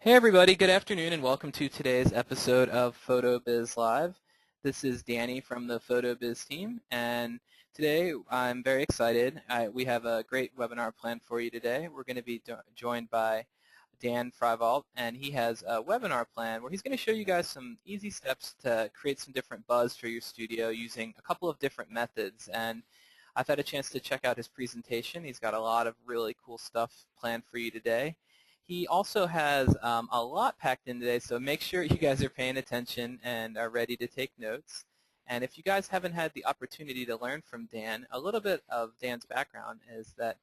Hey everybody, good afternoon and welcome to today's episode of PhotoBiz Live. This is Danny from the PhotoBiz team, and today I'm very excited. We have a great webinar planned for you today. We're going to be joined by Dan Freiwald, and he has a webinar plan where he's going to show you guys some easy steps to create some different buzz for your studio using a couple of different methods. And I've had a chance to check out his presentation. He's got a lot of really cool stuff planned for you today. He also has a lot packed in today, so make sure you guys are paying attention and are ready to take notes. And if you guys haven't had the opportunity to learn from Dan, a little bit of Dan's background is that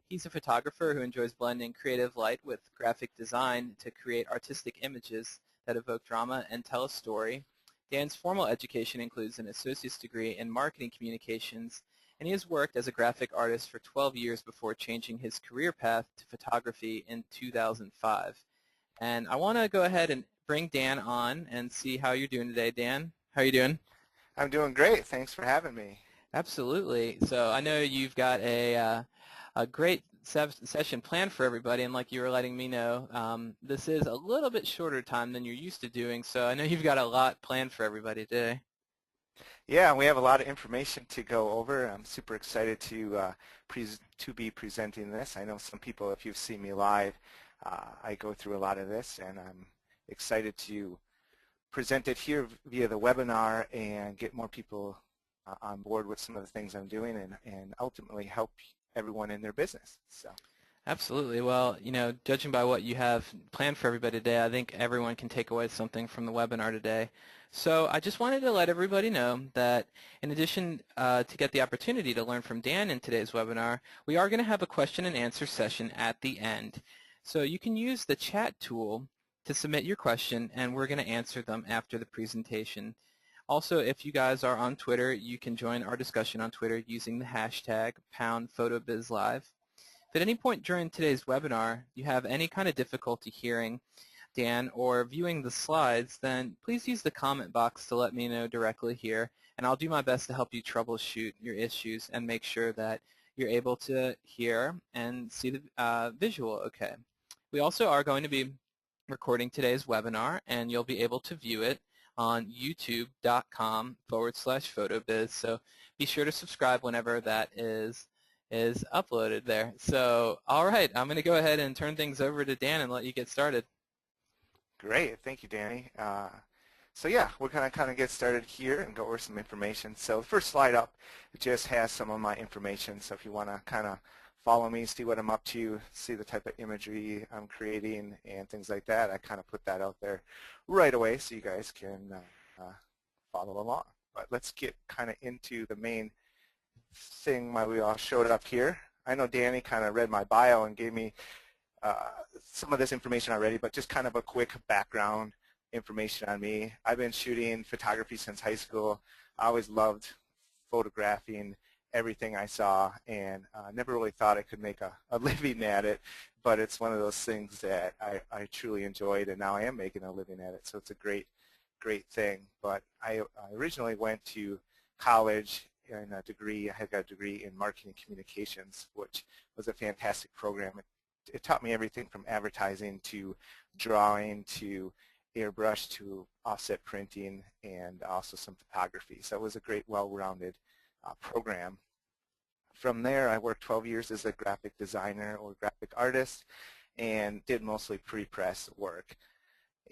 he's a photographer who enjoys blending creative light with graphic design to create artistic images that evoke drama and tell a story. Dan's formal education includes an associate's degree in marketing communications, and he has worked as a graphic artist for 12 years before changing his career path to photography in 2005. And I want to go ahead and bring Dan on and see how you're doing today. Dan, how are you doing? I'm doing great. Thanks for having me. Absolutely. So I know you've got a great session planned for everybody, and like you were letting me know, this is a little bit shorter time than you're used to doing, so I know you've got a lot planned for everybody today. Yeah, we have a lot of information to go over. I'm super excited to be presenting this. I know some people, if you've seen me live, I go through a lot of this, and I'm excited to present it here via the webinar and get more people on board with some of the things I'm doing and ultimately help everyone in their business. So. Absolutely. Well, judging by what you have planned for everybody today, I think everyone can take away something from the webinar today. So I just wanted to let everybody know that in addition to get the opportunity to learn from Dan in today's webinar, we are going to have a question and answer session at the end. So you can use the chat tool to submit your question, and we're going to answer them after the presentation. Also, if you guys are on Twitter, you can join our discussion on Twitter using the hashtag #PhotoBizLive. If at any point during today's webinar you have any kind of difficulty hearing Dan or viewing the slides, then please use the comment box to let me know directly here, and I'll do my best to help you troubleshoot your issues and make sure that you're able to hear and see the visual okay. We also are going to be recording today's webinar, and you'll be able to view it on youtube.com/photobiz, so be sure to subscribe whenever that is uploaded there. So, all right, I'm going to go ahead and turn things over to Dan and let you get started. Great. Thank you, Danny. So yeah, we're going to kind of get started here and go over some information. So the first slide up just has some of my information. So if you want to kind of follow me, see what I'm up to, see the type of imagery I'm creating and things like that, I kind of put that out there right away so you guys can follow along. But let's get kind of into the main thing why we all showed up here. I know Danny kind of read my bio and gave me some of this information already, but just kind of a quick background information on me. I've been shooting photography since high school. I always loved photographing everything I saw, and never really thought I could make a living at it, but it's one of those things that I truly enjoyed, and now I am making a living at it, so it's a great thing. But I originally went to college in a degree. I had got a degree in marketing communications, which was a fantastic program. It taught me everything from advertising to drawing to airbrush to offset printing and also some photography. So it was a great, well-rounded program. From there, I worked 12 years as a graphic designer or graphic artist and did mostly pre-press work.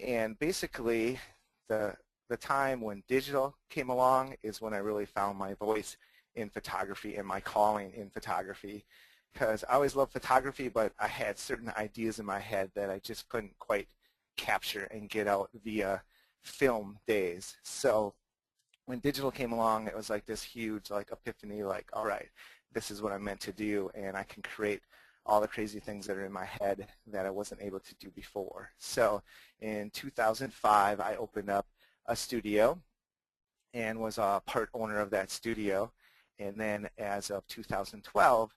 And basically, the time when digital came along is when I really found my voice in photography and my calling in photography, because I always loved photography, but I had certain ideas in my head that I just couldn't quite capture and get out via film days. So when digital came along, it was like this huge epiphany, like, all right, this is what I'm meant to do, and I can create all the crazy things that are in my head that I wasn't able to do before. So in 2005, I opened up a studio and was a part owner of that studio. And then as of 2012,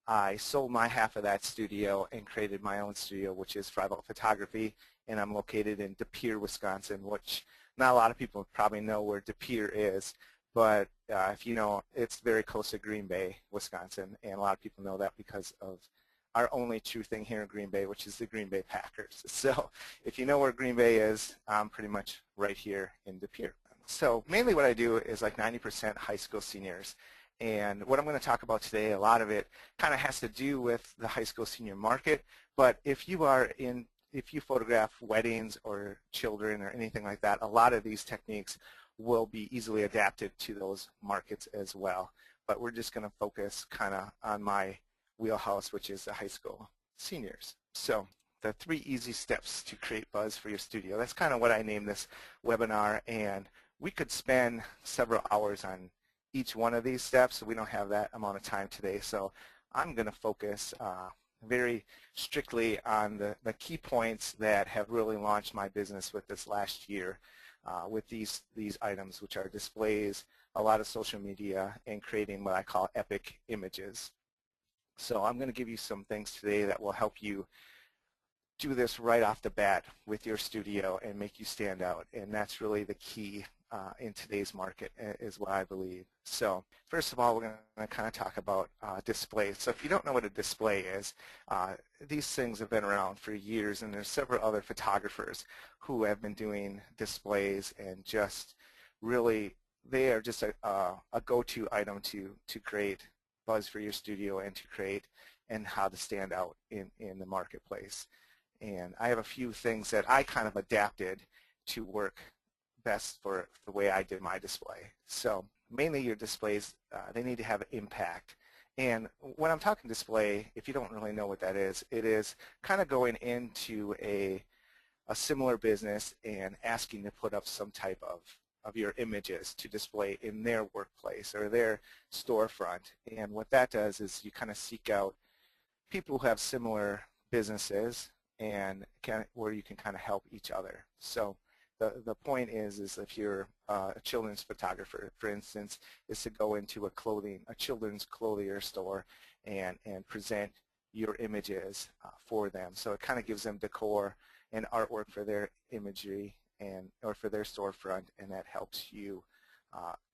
I sold my half of that studio and created my own studio, which is Freiwald Photography, and I'm located in De Pere, Wisconsin, which not a lot of people probably know where De Pere is, but if you know, it's very close to Green Bay, Wisconsin, and a lot of people know that because of our only true thing here in Green Bay, which is the Green Bay Packers. So if you know where Green Bay is, I'm pretty much right here in De Pere. So mainly what I do is like 90% high school seniors. And what I'm going to talk about today, a lot of it kind of has to do with the high school senior market. But if you photograph weddings or children or anything like that, a lot of these techniques will be easily adapted to those markets as well. But we're just going to focus kind of on my wheelhouse, which is the high school seniors. So the 3 easy steps to create buzz for your studio. That's kind of what I named this webinar, and we could spend several hours on each one of these steps. We don't have that amount of time today, so I'm going to focus very strictly on the key points that have really launched my business with this last year with these items, which are displays, a lot of social media, and creating what I call epic images. So I'm going to give you some things today that will help you do this right off the bat with your studio and make you stand out, and that's really the key in today's market is what I believe. So first of all, we're going to kind of talk about displays. So if you don't know what a display is, these things have been around for years, and there's several other photographers who have been doing displays, and just really they are just a go-to item to create buzz for your studio and to create and how to stand out in the marketplace. And I have a few things that I kind of adapted to work best for the way I did my display. So mainly your displays, they need to have impact. And when I'm talking display, if you don't really know what that is, it is kind of going into a similar business and asking to put up some type of your images to display in their workplace or their storefront. And what that does is you kind of seek out people who have similar businesses and where you can kind of help each other. So the point is if you're a children's photographer, for instance, is to go into a children's clothier store and present your images for them. So it kind of gives them decor and artwork for their imagery or for their storefront, and that helps you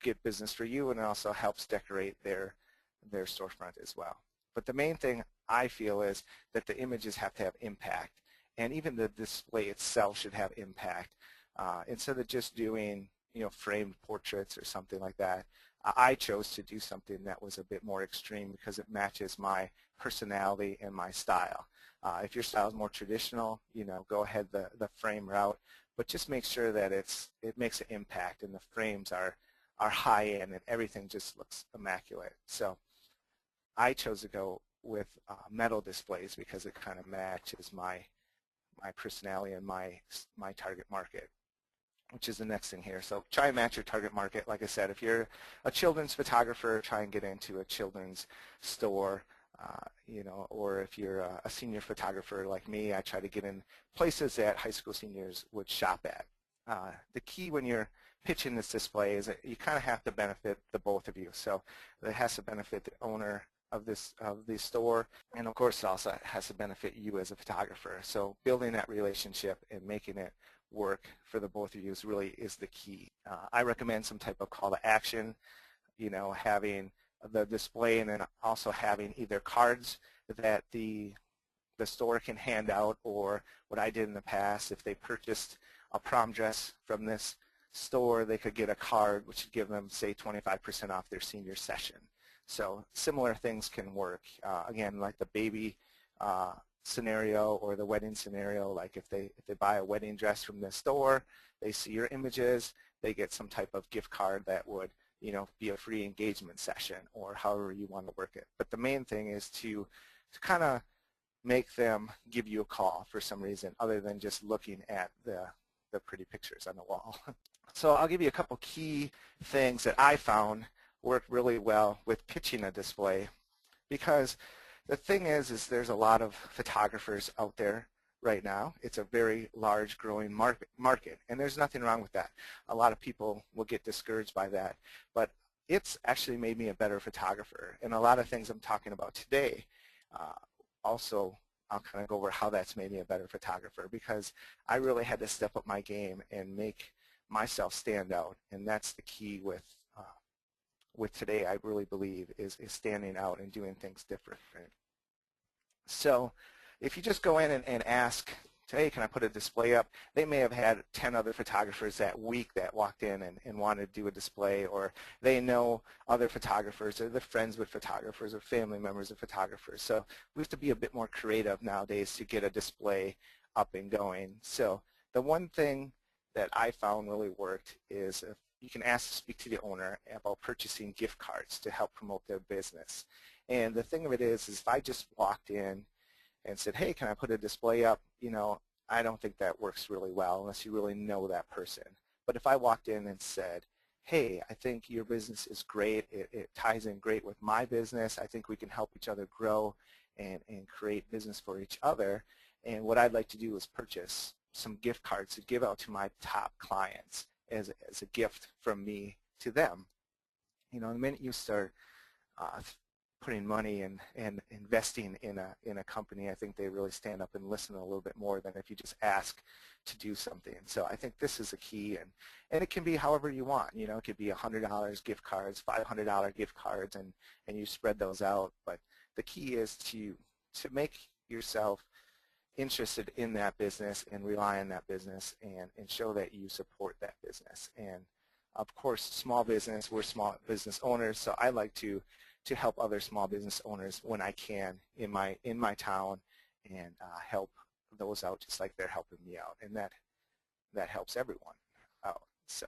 get business for you, and it also helps decorate their storefront as well. But the main thing I feel is that the images have to have impact, and even the display itself should have impact. Instead of just doing framed portraits or something like that, I chose to do something that was a bit more extreme because it matches my personality and my style. If your style is more traditional, go ahead the frame route, but just make sure that it makes an impact and the frames are high end and everything just looks immaculate. So I chose to go with metal displays because it kind of matches my personality and my target market, which is the next thing here. So try and match your target market. Like I said, if you're a children's photographer, try and get into a children's store, or if you're a senior photographer like me, I try to get in places that high school seniors would shop at. The key when you're pitching this display is that you kind of have to benefit the both of you. So it has to benefit the owner of the store, and of course it also has to benefit you as a photographer. So building that relationship and making it work for the both of you is the key. I recommend some type of call to action, having the display and then also having either cards that the store can hand out, or what I did in the past, if they purchased a prom dress from this store, they could get a card which would give them, say, 25% off their senior session. So similar things can work. Again, like the baby scenario or the wedding scenario, like if they buy a wedding dress from the store, they see your images, they get some type of gift card that would be a free engagement session, or however you want to work it. But the main thing is to kind of make them give you a call for some reason other than just looking at the pretty pictures on the wall. So I'll give you a couple key things that I found work really well with pitching a display, because the thing is there's a lot of photographers out there right now. It's a very large growing market, and there's nothing wrong with that. A lot of people will get discouraged by that, but it's actually made me a better photographer, and a lot of things I'm talking about today also I'll kind of go over how that's made me a better photographer, because I really had to step up my game and make myself stand out, and that's the key with today, I really believe, is standing out and doing things different. So if you just go in and ask, hey, can I put a display up? They may have had 10 other photographers that week that walked in and wanted to do a display, or they know other photographers, or they're friends with photographers, or family members of photographers. So we have to be a bit more creative nowadays to get a display up and going. So the one thing that I found really worked is if you can ask to speak to the owner about purchasing gift cards to help promote their business. And the thing of it is if I just walked in and said, hey, can I put a display up? I don't think that works really well unless you really know that person. But if I walked in and said, hey, I think your business is great. It ties in great with my business. I think we can help each other grow and create business for each other. And what I'd like to do is purchase some gift cards to give out to my top clients as a gift from me to them. The minute you start putting money and investing in a company, I think they really stand up and listen a little bit more than if you just ask to do something. So I think this is a key, and it can be however you want. It could be $100 gift cards, $500 gift cards, and you spread those out. But the key is to make yourself interested in that business and rely on that business and show that you support that business. And of course, small business, we're small business owners, so I like to help other small business owners when I can in my town and help those out just like they're helping me out, and that helps everyone out. So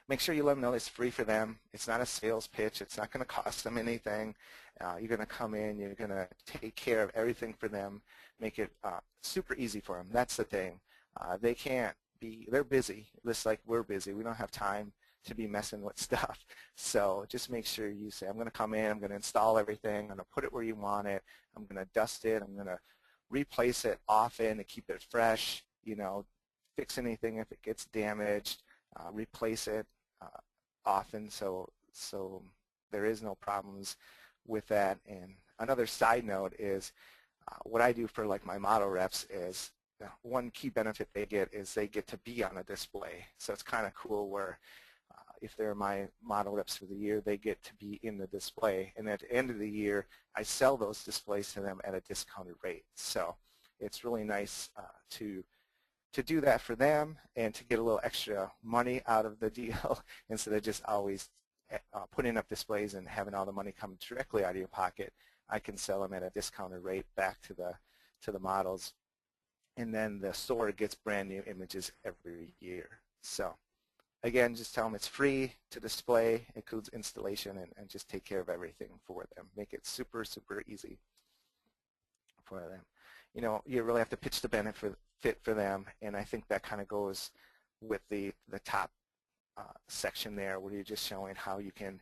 make sure you let them know it's free for them. It's not a sales pitch. It's not going to cost them anything. You're going to come in. You're going to take care of everything for them, make it super easy for them. That's the thing. They're busy, just like we're busy. We don't have time to be messing with stuff. So just make sure you say, I'm going to come in, I'm going to install everything, I'm going to put it where you want it, I'm going to dust it, I'm going to replace it often to keep it fresh, fix anything if it gets damaged, replace it often so there is no problems with that. And another side note is what I do for like my model reps is one key benefit they get is they get to be on a display. So it's kind of cool where if they're my model reps for the year, they get to be in the display. And at the end of the year, I sell those displays to them at a discounted rate. So it's really nice to do that for them and to get a little extra money out of the deal instead of just always putting up displays and having all the money come directly out of your pocket. I can sell them at a discounted rate back to the models. And then the store gets brand new images every year. So again, just tell them it's free to display, includes installation, and just take care of everything for them. Make it super, super easy for them. You really have to pitch the benefit for them, and I think that kind of goes with the top section there where you're just showing how you can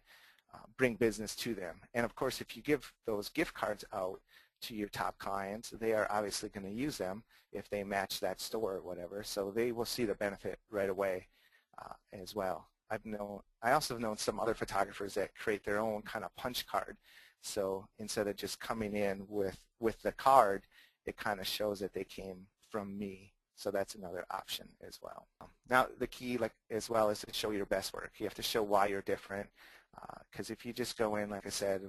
bring business to them. And of course, if you give those gift cards out to your top clients, they are obviously going to use them if they match that store or whatever, so they will see the benefit right away as well. I also have known some other photographers that create their own kind of punch card. So instead of just coming in with the card, it kind of shows that they came from me. So that's another option as well. Now the key as well is to show your best work. You have to show why you're different. Because if you just go in, like I said,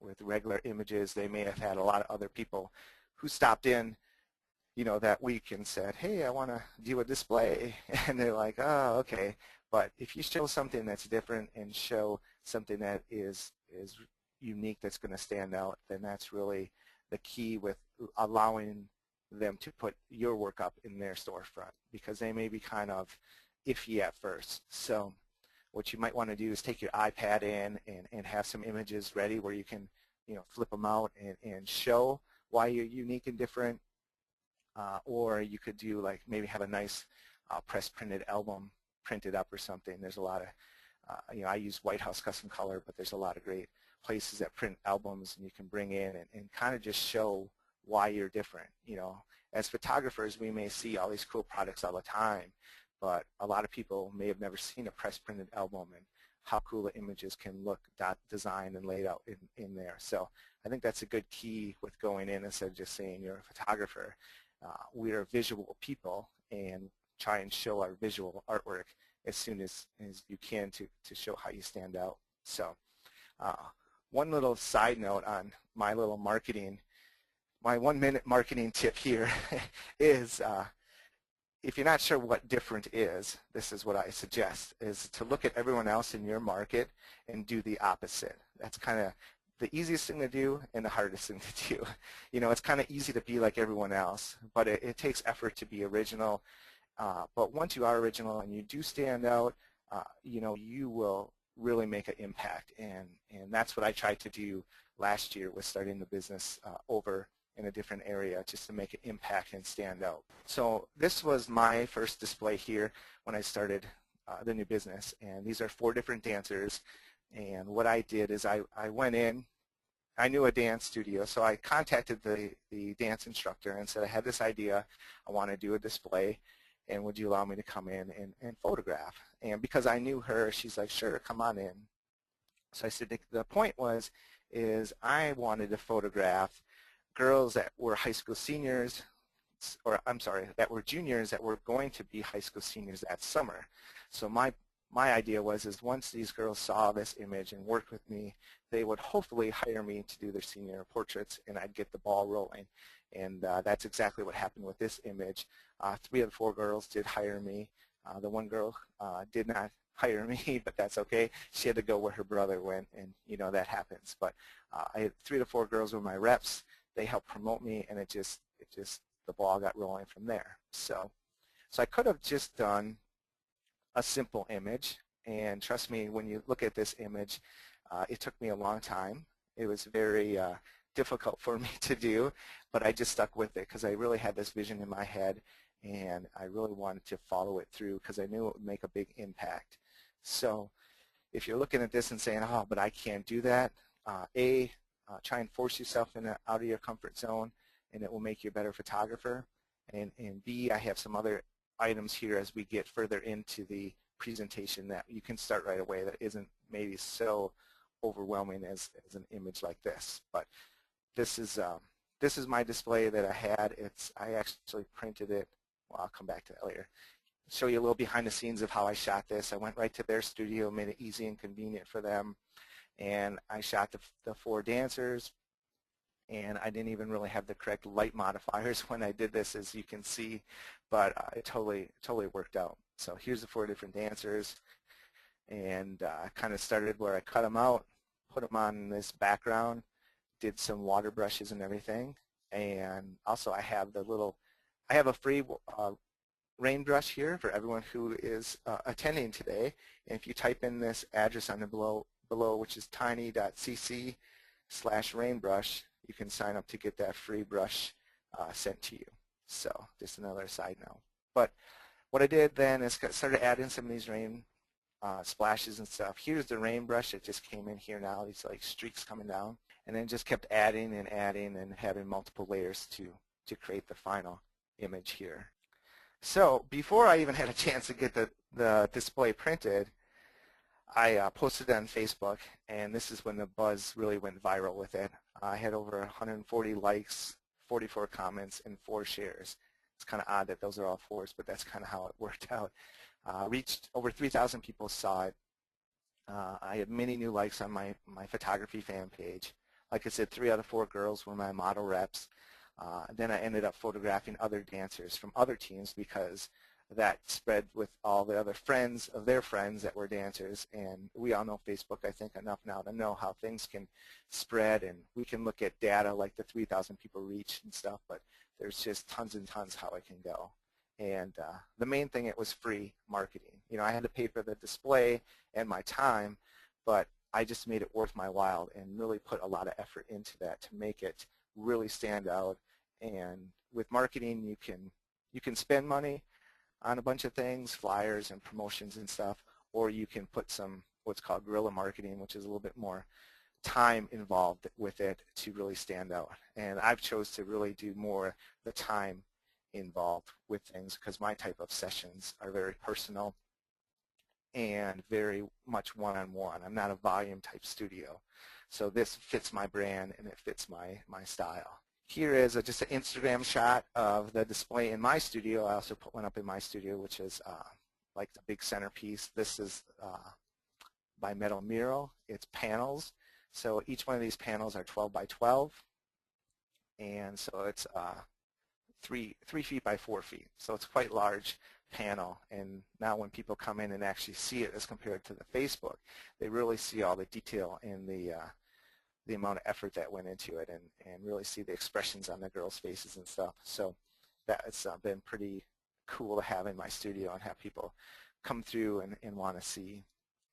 with regular images, they may have had a lot of other people who stopped in that week and said, hey, I want to do a display. And they're like, oh, okay. But if you show something that's different and show something that is unique that's going to stand out, then that's really the key with allowing them to put your work up in their storefront, because they may be kind of iffy at first. So what you might want to do is take your iPad in and have some images ready where you can flip them out and show why you're unique and different. Or you could do maybe have a nice press printed album printed up or something. There's a lot of, I use White House Custom Color, but there's a lot of great places that print albums, and you can bring in and kind of just show why you're different. As photographers, we may see all these cool products all the time, but a lot of people may have never seen a press printed album and how cool the images can look designed and laid out in there. So I think that's a good key with going in instead of just saying you're a photographer. We are visual people, and try and show our visual artwork as soon as you can to show how you stand out. So one little side note on my little marketing my 1-minute marketing tip here is if you're not sure what different is, this is what I suggest, is to look at everyone else in your market and do the opposite. That's kind of the easiest thing to do and the hardest thing to do. You know, it's kind of easy to be like everyone else, but it takes effort to be original. But once you are original and you do stand out, you know, you will really make an impact. And that's what I tried to do last year with starting the business over in a different area just to make an impact and stand out. So this was my first display here when I started the new business. And these are 4 different dancers. And what I did is I went in, I knew a dance studio, so I contacted the dance instructor and said, I had this idea, I want to do a display, and would you allow me to come in and photograph? And because I knew her, she's like, sure, come on in. So I said, the point is I wanted to photograph girls that were high school seniors, or I'm sorry, that were juniors that were going to be high school seniors that summer. So my idea is once these girls saw this image and worked with me, they would hopefully hire me to do their senior portraits, and I'd get the ball rolling. And that's exactly what happened with this image. 3 of the 4 girls did hire me. The one girl did not hire me, but that's okay. She had to go where her brother went, and you know that happens. But I had 3 to 4 girls were my reps. They helped promote me, and it just the ball got rolling from there. So I could have just done a simple image, and trust me, when you look at this image, it took me a long time. It was very difficult for me to do, but I just stuck with it because I really had this vision in my head, and I really wanted to follow it through because I knew it would make a big impact. So if you're looking at this and saying, oh, but I can't do that, try and force yourself out of your comfort zone, and it will make you a better photographer. And B, I have some other items here as we get further into the presentation that you can start right away that isn't maybe so overwhelming as an image like this. But this is my display that I had. I actually printed it. Well, I'll come back to that later. Show you a little behind the scenes of how I shot this. I went right to their studio, made it easy and convenient for them, and I shot the 4 dancers, and I didn't even really have the correct light modifiers when I did this, as you can see, but it totally worked out. So here's the 4 different dancers, and I kind of started where I cut them out, put them on this background, did some water brushes and everything, and also I have a free rain brush here for everyone who is attending today. And if you type in this address on the below, which is tiny.cc/rainbrush, you can sign up to get that free brush sent to you. So just another side note. But what I did then is started adding some of these rain splashes and stuff. Here's the rain brush that just came in here now, these like streaks coming down. And then just kept adding and adding and having multiple layers to create the final image here. So before I even had a chance to get the display printed, I posted it on Facebook, and this is when the buzz really went viral with it. I had over 140 likes, 44 comments, and 4 shares. It's kind of odd that those are all 4s, but that's kind of how it worked out. Reached over 3,000 people saw it. I had many new likes on my photography fan page. Like I said, 3 out of 4 girls were my model reps. Then I ended up photographing other dancers from other teams because that spread with all the other friends of their friends that were dancers. And we all know Facebook, I think, enough now to know how things can spread. And we can look at data like the 3,000 people reach and stuff, but there's just tons and tons how it can go. And the main thing, it was free marketing. You know, I had to pay for the display and my time, but I just made it worth my while and really put a lot of effort into that to make it really stand out. And with marketing, you can spend money on a bunch of things, flyers and promotions and stuff, or you can put some what's called guerrilla marketing, which is a little bit more time involved with it to really stand out. And I've chose to really do more the time involved with things because my type of sessions are very personal and very much one-on-one. I'm not a volume type studio. So this fits my brand and it fits my style. Here is just an Instagram shot of the display in my studio. I also put one up in my studio, which is like the big centerpiece. This is by Metal Mural. It's panels. So each one of these panels are 12 by 12. and so it's 3 feet by 4 feet. So it's quite large panel, and now when people come in and actually see it as compared to the Facebook, they really see all the detail and the amount of effort that went into it, and really see the expressions on the girls' faces and stuff. So that's been pretty cool to have in my studio and have people come through and want to see.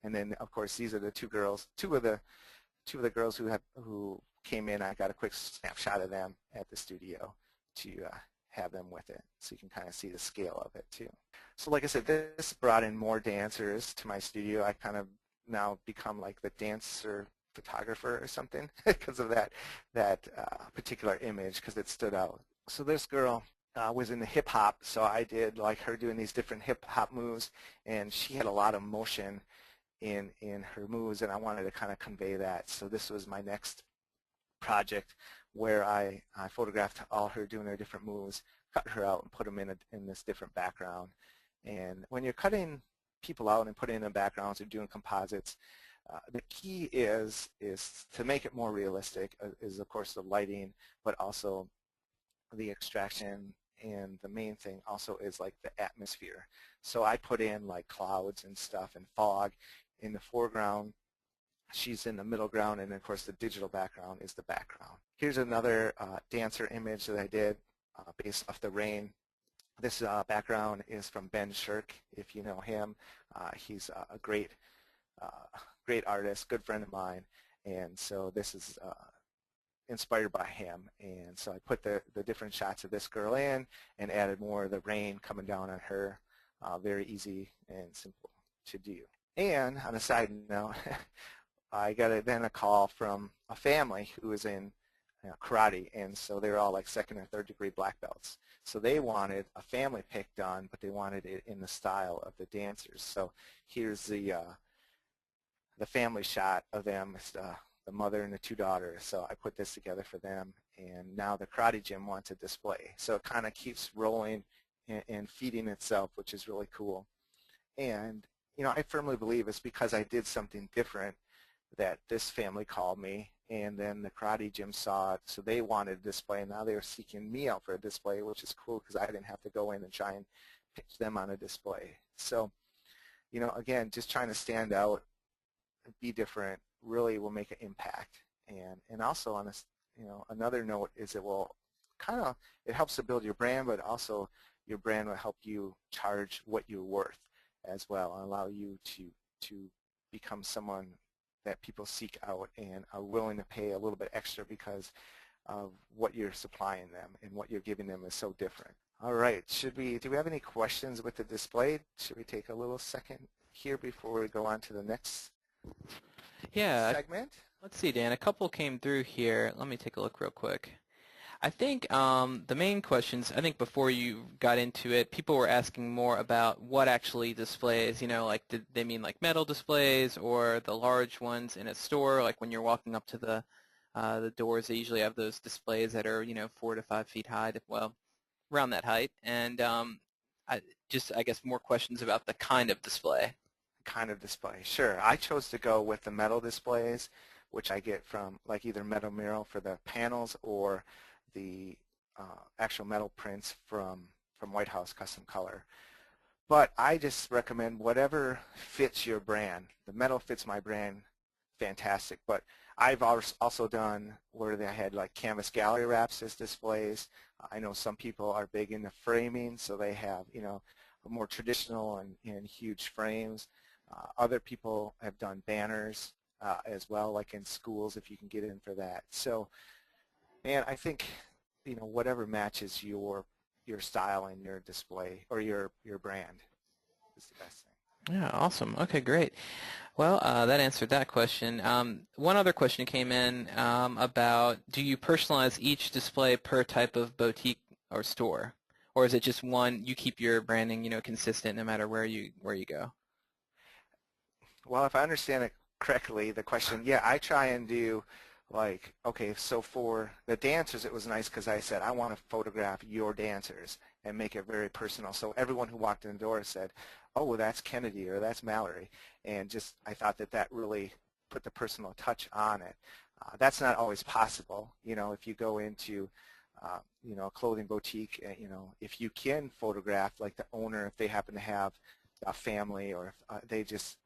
And then of course these are the two girls, two of the girls who came in. I got a quick snapshot of them at the studio to have them with it, so you can kind of see the scale of it too. So like I said, this brought in more dancers to my studio. I kind of now become like the dancer photographer or something because of that particular image, because it stood out. So this girl was in the hip hop, so I did like her doing these different hip hop moves, and she had a lot of motion in her moves, and I wanted to kind of convey that. So this was my next project where I photographed all her doing her different moves, cut her out and put them in this different background. And when you're cutting people out and putting in backgrounds or doing composites, the key is to make it more realistic, is of course the lighting, but also the extraction, and the main thing also is like the atmosphere. So I put in like clouds and stuff and fog in the foreground. She's in the middle ground, and of course the digital background is the background. Here's another dancer image that I did based off the rain. This background is from Ben Shirk, if you know him. He's a great artist, good friend of mine, and so this is inspired by him. And so I put the different shots of this girl in and added more of the rain coming down on her. Very easy and simple to do. And on a side note, I got then a call from a family who was in karate, and so they were all like second or third degree black belts. So they wanted a family pic done, but they wanted it in the style of the dancers. So here's the family shot of them. It's the mother and the two daughters. So I put this together for them, and now the karate gym wants a display. So it kind of keeps rolling and feeding itself, which is really cool. And you know, I firmly believe it's because I did something different that this family called me, and then the karate gym saw it, so they wanted a display, and now they were seeking me out for a display, which is cool because I didn't have to go in and try and pitch them on a display. So, you know, again, just trying to stand out, be different, really will make an impact. And also on this, you know, another note is it helps to build your brand, but also your brand will help you charge what you're worth as well, and allow you to become someone that people seek out and are willing to pay a little bit extra because of what you're supplying them, and what you're giving them is so different. All right, do we have any questions with the display? Should we take a little second here before we go on to the next segment? Let's see, Dan. A couple came through here. Let me take a look real quick. I think the main questions, I think before you got into it, people were asking more about what actually displays, you know, like did they mean like metal displays or the large ones in a store, like when you're walking up to the doors, they usually have those displays that are, you know, 4 to 5 feet high, well, around that height. And I guess more questions about the kind of display. Kind of display, sure. I chose to go with the metal displays, which I get from like either Metal Mural for the panels or the actual metal prints from White House Custom Color. But I just recommend whatever fits your brand. The metal fits my brand fantastic, but I've also done where they had like canvas gallery wraps as displays. I know some people are big into framing, so they have, you know, more traditional and huge frames. Other people have done banners as well, like in schools, if you can get in for that. So, man, I think, you know, whatever matches your style and your display or your brand is the best thing. Yeah, awesome. Okay, great. Well, that answered that question. One other question came in about, do you personalize each display per type of boutique or store? Or is it just one, you keep your branding, you know, consistent no matter where you go? Well, if I understand it correctly, the question, yeah, I try and do like, okay, so for the dancers, it was nice because I said, I want to photograph your dancers and make it very personal. So everyone who walked in the door said, oh, well, that's Kennedy or that's Mallory. And just, I thought that really put the personal touch on it. That's not always possible. You know, if you go into a clothing boutique, if you can photograph like the owner, if they happen to have a family, or if they just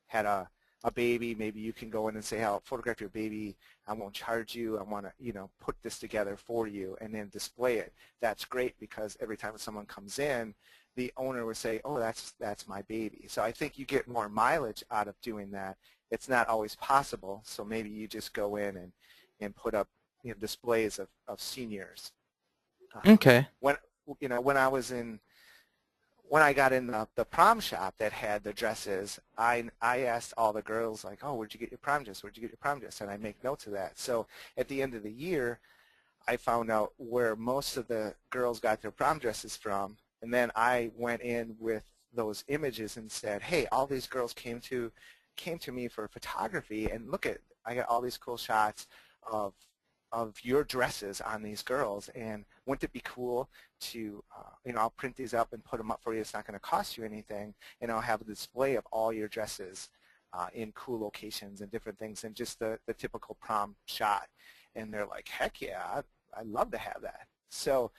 had a baby, maybe you can go in and say, I'll photograph your baby, I won't charge you, I want to put this together for you and then display it. That's great, because every time someone comes in, the owner would say, oh, that's my baby. So I think you get more mileage out of doing that. It's not always possible, so maybe you just go in and put up displays of seniors. Okay. When I got in the prom shop that had the dresses, I asked all the girls, like, oh, where'd you get your prom dress? Where'd you get your prom dress? And I make notes of that. So at the end of the year, I found out where most of the girls got their prom dresses from, and then I went in with those images and said, hey, all these girls came to me for photography, and look at, I got all these cool shots of your dresses on these girls, and wouldn't it be cool to, I'll print these up and put them up for you. It's not going to cost you anything, and I'll have a display of all your dresses in cool locations and different things, and just the typical prom shot. And they're like, heck yeah, I'd love to have that. So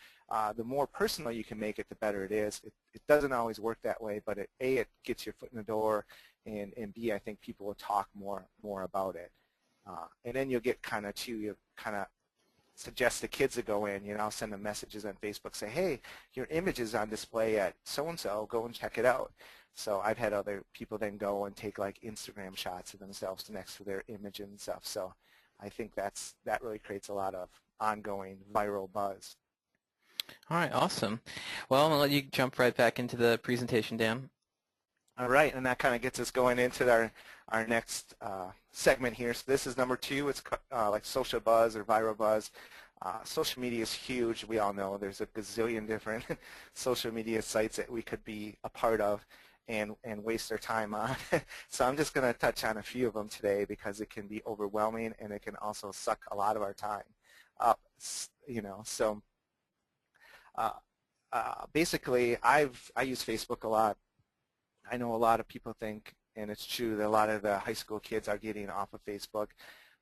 the more personal you can make it, the better it is. It doesn't always work that way, but A, it gets your foot in the door, and B, I think people will talk more about it. And then you'll get you suggest the kids to go in, I'll send them messages on Facebook, say, hey, your image is on display at so-and-so, go and check it out. So I've had other people then go and take like Instagram shots of themselves next to their image and stuff. So I think that really creates a lot of ongoing viral buzz. All right, awesome. Well, I'm going to let you jump right back into the presentation, Dan. All right, and that kind of gets us going into our next segment here. So this is number 2. It's like social buzz or viral buzz. Social media is huge. We all know there's a gazillion different social media sites that we could be a part of and waste our time on. So I'm just going to touch on a few of them today, because it can be overwhelming and it can also suck a lot of our time up. So basically, I use Facebook a lot. I know a lot of people think, and it's true, that a lot of the high school kids are getting off of Facebook,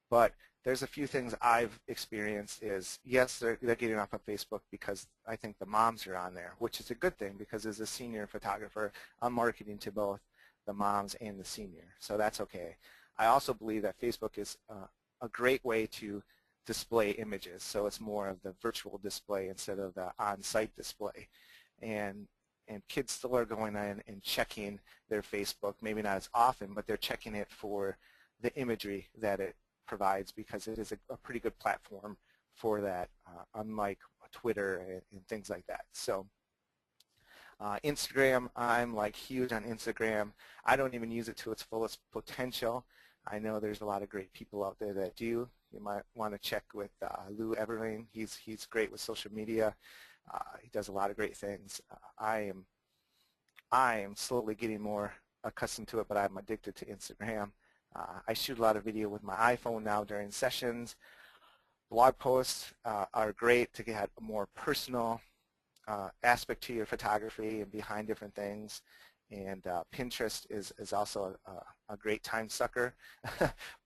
but there's a few things I've experienced is, yes, they're getting off of Facebook because I think the moms are on there, which is a good thing, because as a senior photographer, I'm marketing to both the moms and the senior, so that's okay. I also believe that Facebook is a great way to display images, so it's more of the virtual display instead of the on-site display. And kids still are going in and checking their Facebook, maybe not as often, but they're checking it for the imagery that it provides, because it is a pretty good platform for that, unlike Twitter and things like that. So Instagram, I'm like huge on Instagram. I don't even use it to its fullest potential. I know there's a lot of great people out there that do. You might want to check with Lou Everling. He's great with social media. He does a lot of great things. I am slowly getting more accustomed to it, but I'm addicted to Instagram. I shoot a lot of video with my iPhone now during sessions. Blog posts are great to get a more personal aspect to your photography and behind different things. And Pinterest is also a great time sucker,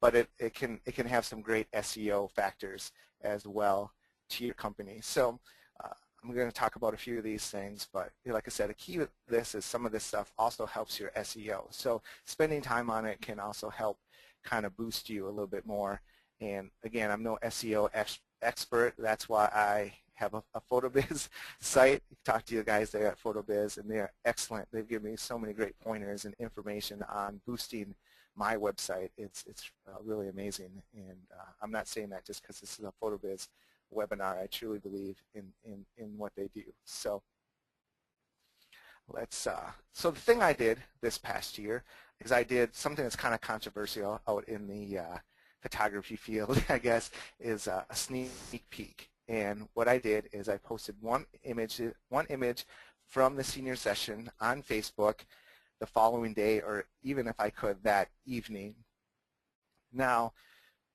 but it can have some great SEO factors as well to your company. So I'm going to talk about a few of these things, but like I said, the key with this is some of this stuff also helps your SEO. So spending time on it can also help kind of boost you a little bit more. And again, I'm no SEO expert. That's why I have a PhotoBiz site. Talk to you guys there at PhotoBiz, and they're excellent. They've given me so many great pointers and information on boosting my website. It's really amazing, and I'm not saying that just because this is a PhotoBiz webinar. I truly believe in what they do. So so the thing I did this past year is I did something that's kind of controversial out in the photography field, I guess, is a sneak peek. And what I did is I posted one image from the senior session on Facebook the following day, or even if I could that evening. Now,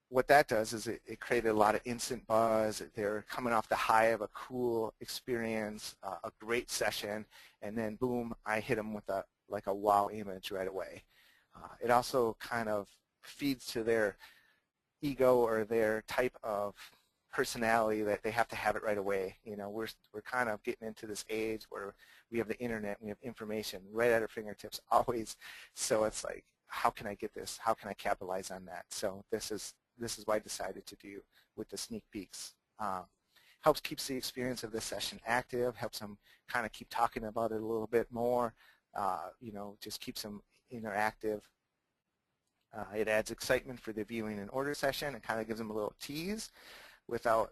what that does is it created a lot of instant buzz. They're coming off the high of a cool experience, a great session, and then boom, I hit them with a wow image right away. It also kind of feeds to their ego or their type of personality that they have to have it right away. You know, we're kind of getting into this age where we have the internet, we have information right at our fingertips always. So it's like, how can I get this? How can I capitalize on that? So this is what I decided to do with the sneak peeks. Helps keeps the experience of this session active, helps them kind of keep talking about it a little bit more, you know, just keeps them interactive. It adds excitement for the viewing and order session and kind of gives them a little tease without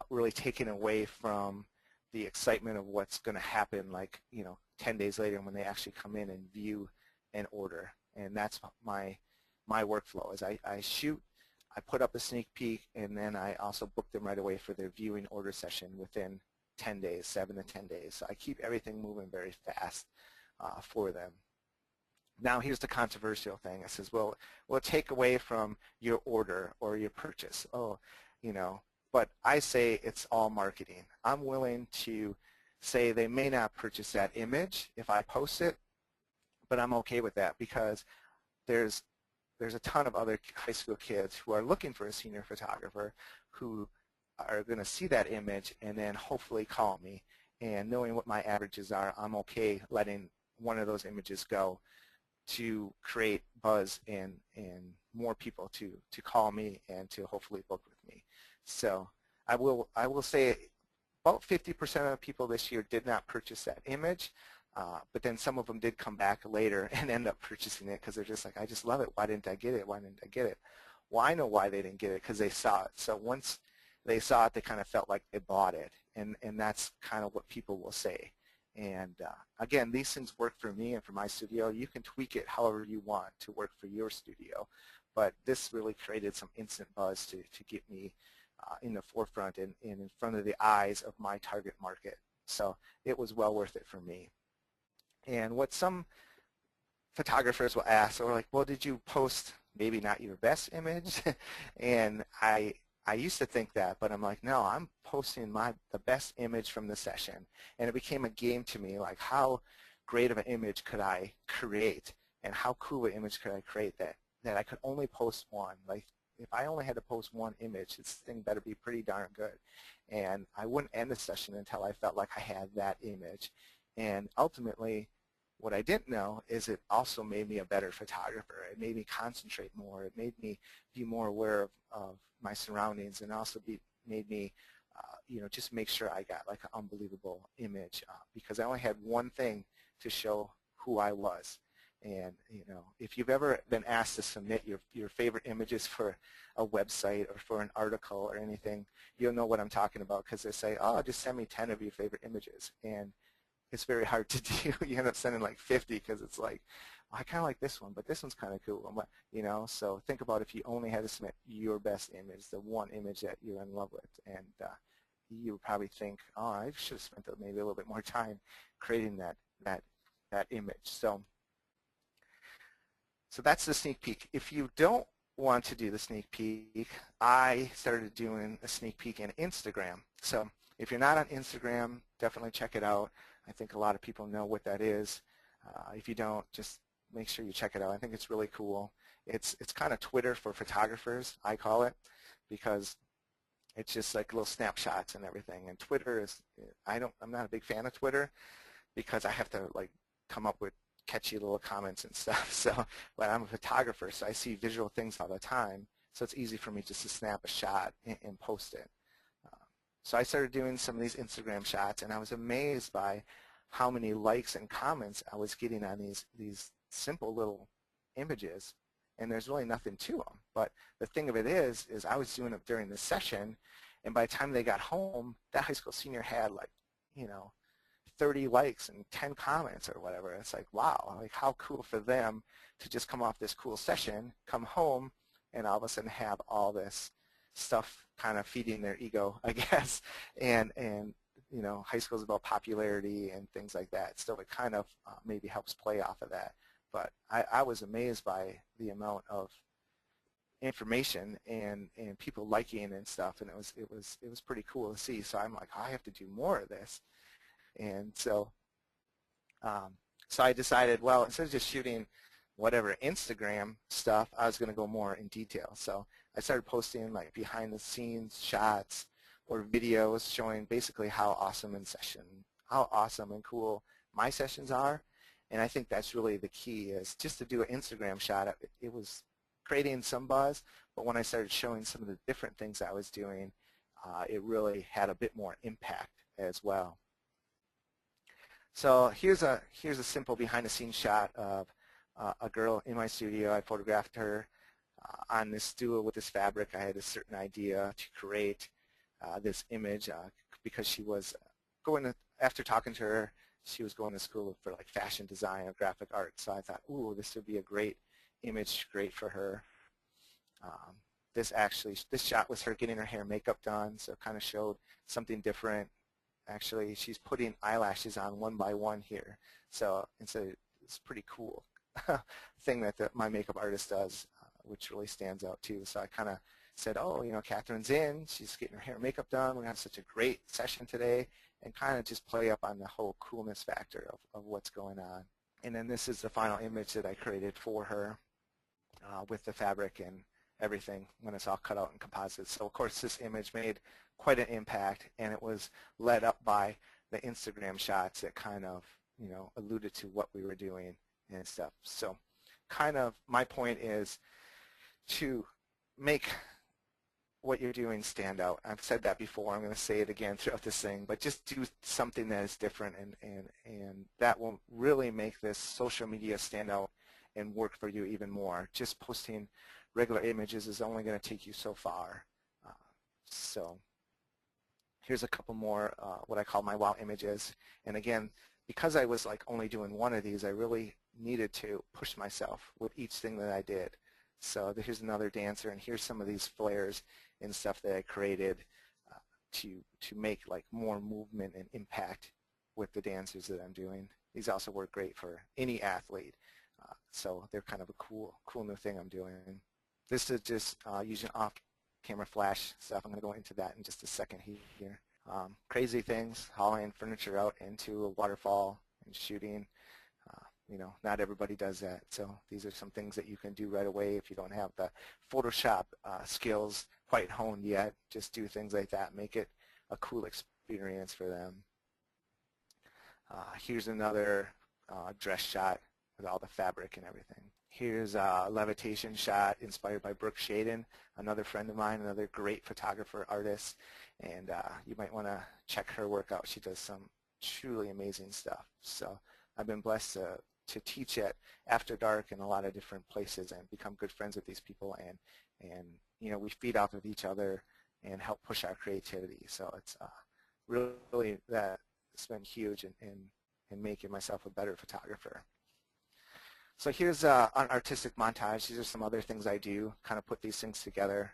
really taking away from the excitement of what's going to happen, like, you know, 10 days later when they actually come in and view and order. And that's my workflow is I shoot, I put up a sneak peek, and then I also book them right away for their viewing order session within 10 days, 7 to 10 days. So I keep everything moving very fast for them. Now here's the controversial thing. It says, well, take away from your order or your purchase. Oh, you know, but I say it's all marketing. I'm willing to say they may not purchase that image if I post it, but I'm okay with that because there's a ton of other high school kids who are looking for a senior photographer who are going to see that image and then hopefully call me. And knowing what my averages are, I'm okay letting one of those images go to create buzz and more people to call me and to hopefully book with me. So I will say about 50% of people this year did not purchase that image, but then some of them did come back later and end up purchasing it because they're just like, I just love it. Why didn't I get it? Why didn't I get it? Well, I know why they didn't get it, because they saw it. So once they saw it, they kind of felt like they bought it, and that's kind of what people will say. And again, these things work for me and for my studio. You can tweak it however you want to work for your studio, but this really created some instant buzz to get me in the forefront and in front of the eyes of my target market. So it was well worth it for me. And what some photographers will ask, or like, well, did you post maybe not your best image? And I used to think that, but I'm like, no, I'm posting the best image from the session. And it became a game to me, like how great of an image could I create, and how cool an image could I create that I could only post one. Like if I only had to post one image, this thing better be pretty darn good. And I wouldn't end the session until I felt like I had that image. And ultimately, what I didn't know is it also made me a better photographer. It made me concentrate more. It made me be more aware of my surroundings, and also made me, you know, just make sure I got like an unbelievable image because I only had one thing to show who I was. And you know, if you've ever been asked to submit your favorite images for a website or for an article or anything, you'll know what I'm talking about, because they say, oh, just send me 10 of your favorite images. And it's very hard to do. You end up sending like 50 because it's like, oh, I kind of like this one, but this one's kind of cool. You know, so think about if you only had to submit your best image, the one image that you're in love with, and you would probably think, oh, I should have spent maybe a little bit more time creating that image. So that's the sneak peek. If you don't want to do the sneak peek, I started doing a sneak peek in Instagram. So if you're not on Instagram, definitely check it out. I think a lot of people know what that is. If you don't, just make sure you check it out. I think it's really cool. It's kind of Twitter for photographers, I call it, because it's just like little snapshots and everything. And Twitter is, I'm not a big fan of Twitter because I have to like come up with catchy little comments and stuff. So, but I'm a photographer, so I see visual things all the time. So it's easy for me just to snap a shot and post it. So I started doing some of these Instagram shots, and I was amazed by how many likes and comments I was getting on these simple little images. And there's really nothing to them. But the thing of it is I was doing it during the session, and by the time they got home, that high school senior had like, you know, 30 likes and 10 comments or whatever. It's like, wow, like how cool for them to just come off this cool session, come home, and all of a sudden have all this stuff kind of feeding their ego, I guess. And you know, high school is about popularity and things like that. So it kind of maybe helps play off of that. But I was amazed by the amount of information and people liking and stuff, and it was pretty cool to see. So I'm like, I have to do more of this. And so so I decided, well, instead of just shooting whatever Instagram stuff, I was going to go more in detail. So I started posting like behind the scenes shots, or videos showing basically how awesome and cool my sessions are. And I think that's really the key, is just to do an Instagram shot. It was creating some buzz, but when I started showing some of the different things I was doing, it really had a bit more impact as well. So here's a simple behind-the-scenes shot of a girl in my studio. I photographed her on this stool with this fabric. I had a certain idea to create this image because she was going to, after talking to her, she was going to school for like fashion design or graphic art. So I thought, ooh, this would be a great image, great for her. This shot was her getting her hair and makeup done, so it kind of showed something different. Actually, she's putting eyelashes on one by one here. So it's pretty cool thing that my makeup artist does, which really stands out too. So I kind of said, oh, Catherine's in. She's getting her hair and makeup done. We're going to have such a great session today, and kind of just play up on the whole coolness factor of what's going on. And then this is the final image that I created for her with the fabric and everything when it's all cut out in composites. So of course this image made quite an impact, and it was led up by the Instagram shots that kind of alluded to what we were doing and stuff. So kind of my point is to make what you're doing stand out. I've said that before. I'm going to say it again throughout this thing, but just do something that is different, and that will really make this social media stand out and work for you even more. Just posting regular images is only going to take you so far. So here's a couple more what I call my wow images. And again, because I was like only doing one of these, I really needed to push myself with each thing that I did. So here's another dancer, and here's some of these flares and stuff that I created to make like more movement and impact with the dancers that I'm doing. These also work great for any athlete. So they're kind of a cool new thing I'm doing. This is just using off-camera flash stuff. I'm going to go into that in just a second here. Crazy things, hauling furniture out into a waterfall and shooting. Not everybody does that. So these are some things that you can do right away if you don't have the Photoshop skills quite honed yet. Just do things like that. Make it a cool experience for them. Here's another dress shot with all the fabric and everything. Here's a levitation shot inspired by Brooke Shaden, another friend of mine, another great photographer, artist, and you might want to check her work out. She does some truly amazing stuff. So I've been blessed to teach at After Dark in a lot of different places and become good friends with these people, and we feed off of each other and help push our creativity. So it's really that's been huge in making myself a better photographer. So here's an artistic montage. These are some other things I do, kind of put these things together,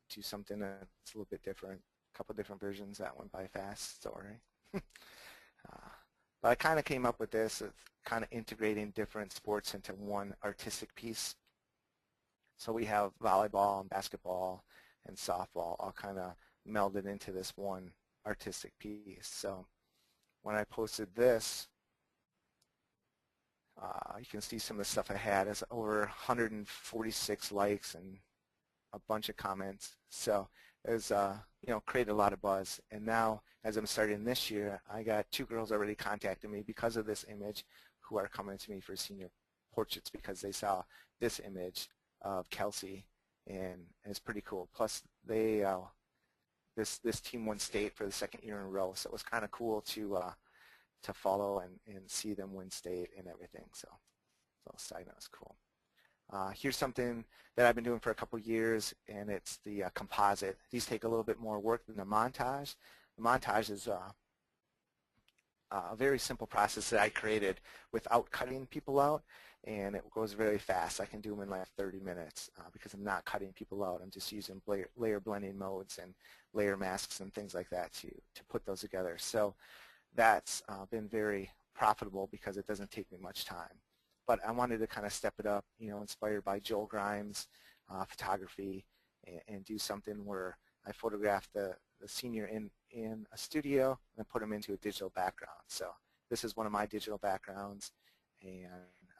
do something that's a little bit different. A couple different versions. That went by fast, sorry. But I kind of came up with this of kind of integrating different sports into one artistic piece. So we have volleyball and basketball and softball all kind of melded into this one artistic piece. So when I posted this, you can see some of the stuff I had. It's over 146 likes and a bunch of comments. So it was, created a lot of buzz. And now, as I'm starting this year, I got 2 girls already contacting me because of this image who are coming to me for senior portraits because they saw this image of Kelsey, and it's pretty cool. Plus, they this team won state for the 2nd year in a row, so it was kind of cool to follow and see them win state and everything. So side note is cool. Here's something that I've been doing for a couple years, and it's the composite. These take a little bit more work than the montage. The montage is a very simple process that I created without cutting people out, and it goes very fast. I can do them in like 30 minutes because I'm not cutting people out. I'm just using layer blending modes and layer masks and things like that to put those together. So that's been very profitable because it doesn't take me much time. But I wanted to kind of step it up, inspired by Joel Grimes photography, and do something where I photographed the senior in a studio and put him into a digital background. So this is one of my digital backgrounds, and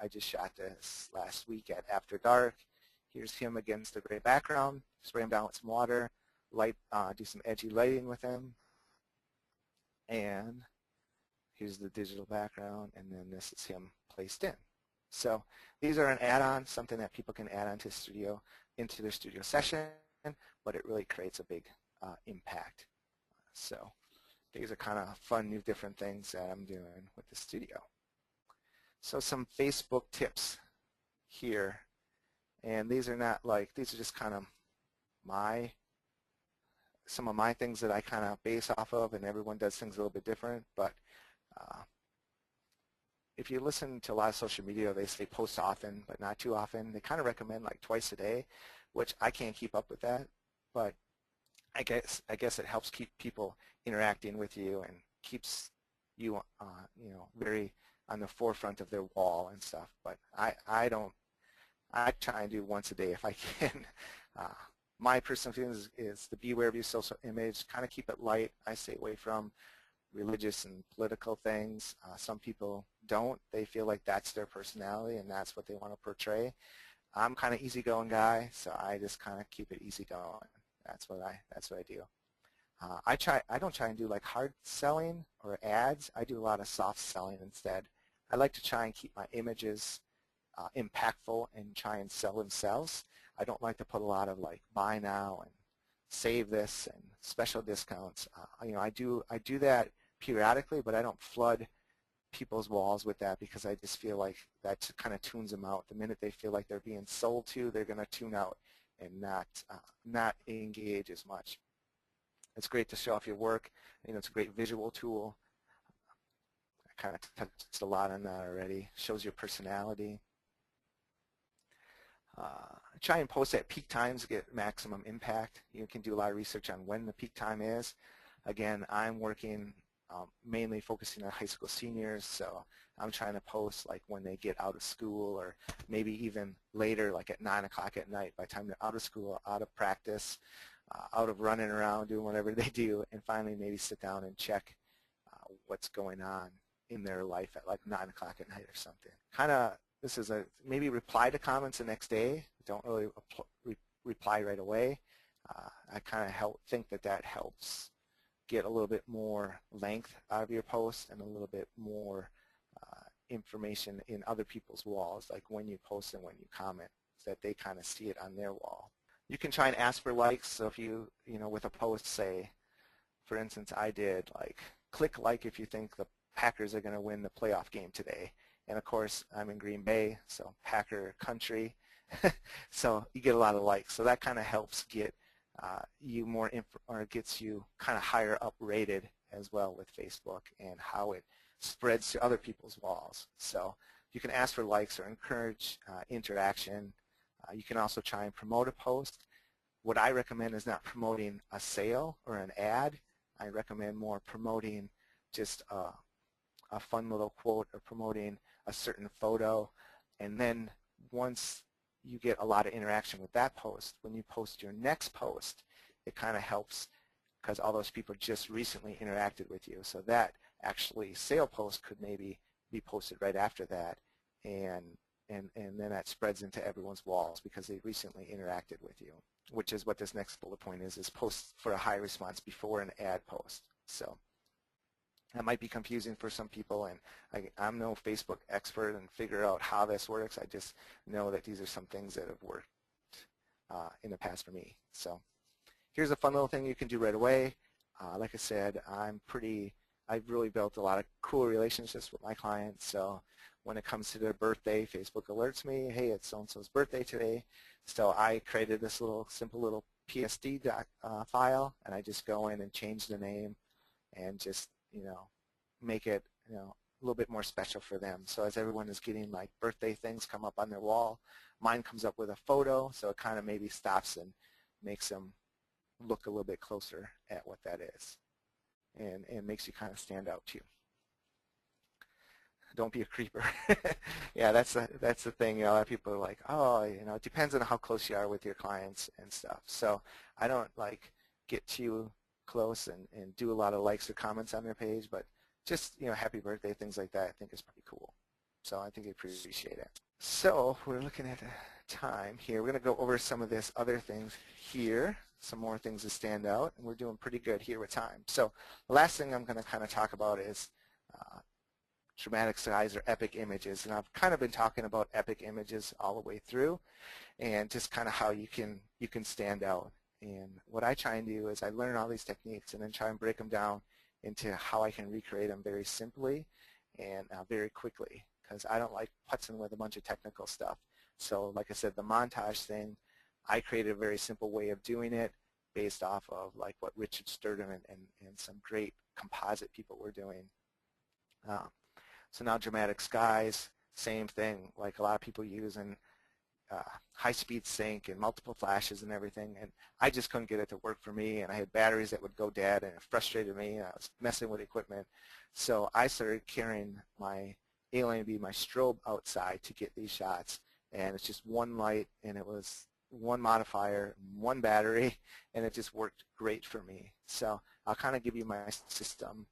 I just shot this last week at After Dark. Here's him against the gray background. Spray him down with some water. do some edgy lighting with them. And here's the digital background, and then this is him placed in. So these are an add-on, something that people can add onto into their studio session, but it really creates a big impact. So these are kind of fun, new, different things that I'm doing with the studio. So some Facebook tips here, and these are not like, these are just kind of some of my things that I kind of base off of, and everyone does things a little bit different, but if you listen to a lot of social media, they say post often, but not too often. They kind of recommend like twice a day, which I can't keep up with that, but I guess it helps keep people interacting with you and keeps you, very on the forefront of their wall and stuff. But I try and do once a day if I can. My personal feeling is to be aware of your social image, kind of keep it light. I stay away from religious and political things. Some people don't. They feel like that's their personality and that's what they want to portray. I'm kind of easygoing guy, so I just kind of keep it easygoing. That's what I do. I don't try and do like hard selling or ads. I do a lot of soft selling instead. I like to try and keep my images impactful and try and sell themselves. I don't like to put a lot of like buy now and save this and special discounts. I do that periodically, but I don't flood people's walls with that because I just feel like that kind of tunes them out. The minute they feel like they're being sold to, they're going to tune out and not engage as much. It's great to show off your work. It's a great visual tool. I kind of touched a lot on that already. Shows your personality. Try and post at peak times to get maximum impact. You can do a lot of research on when the peak time is. Again, I'm working mainly focusing on high school seniors, so I'm trying to post like when they get out of school or maybe even later, like at 9 o'clock at night, by the time they're out of school, out of practice, out of running around, doing whatever they do, and finally maybe sit down and check what's going on in their life at like 9 o'clock at night or something. This is maybe reply to comments the next day. Don't really reply right away. I kind of think that helps get a little bit more length out of your post and a little bit more information in other people's walls, like when you post and when you comment, so that they kind of see it on their wall. You can try and ask for likes. So if you with a post, say, for instance, I did like, click like if you think the Packers are going to win the playoff game today. And of course, I'm in Green Bay, so Packer country. So you get a lot of likes. So that kind of helps get you more or gets you kind of higher up rated as well with Facebook and how it spreads to other people's walls. So you can ask for likes or encourage interaction. You can also try and promote a post. What I recommend is not promoting a sale or an ad. I recommend more promoting just a fun little quote or promoting a certain photo, and then once you get a lot of interaction with that post, when you post your next post, it kind of helps because all those people just recently interacted with you. So that actually sale post could maybe be posted right after that, and then that spreads into everyone's walls because they recently interacted with you, which is what this next bullet point is post for a high response before an ad post. So that might be confusing for some people, and I'm no Facebook expert and figure out how this works. I just know that these are some things that have worked in the past for me. So here's a fun little thing you can do right away. Like I said, I've really built a lot of cool relationships with my clients. So when it comes to their birthday, Facebook alerts me, hey, it's so-and-so's birthday today. So I created this simple little PSD file, and I just go in and change the name and just make it a little bit more special for them. So as everyone is getting like birthday things come up on their wall, mine comes up with a photo, so it kind of maybe stops and makes them look a little bit closer at what that is, and makes you kind of stand out too. Don't be a creeper. Yeah, that's the thing. A lot of people are like, oh, it depends on how close you are with your clients and stuff. So I don't like get too close and do a lot of likes or comments on their page, but just happy birthday, things like that, I think is pretty cool. So I think they appreciate it. So we're looking at the time here. We're going to go over some of this other things here, some more things that stand out, and we're doing pretty good here with time. So the last thing I'm going to kind of talk about is dramatic skies or epic images. And I've kind of been talking about epic images all the way through, and just kind of how you can stand out. And what I try and do is I learn all these techniques and then try and break them down into how I can recreate them very simply and very quickly, because I don't like putzing with a bunch of technical stuff. So like I said, the montage thing, I created a very simple way of doing it based off of like what Richard Sturden and some great composite people were doing. So now dramatic skies, same thing, like a lot of people use in high-speed sync and multiple flashes and everything, and I just couldn't get it to work for me, and I had batteries that would go dead, and it frustrated me, and I was messing with equipment. So I started carrying my A-Lane-B, my strobe outside to get these shots, and it's just one light, and it was one modifier, one battery, and it just worked great for me. So I'll kind of give you my system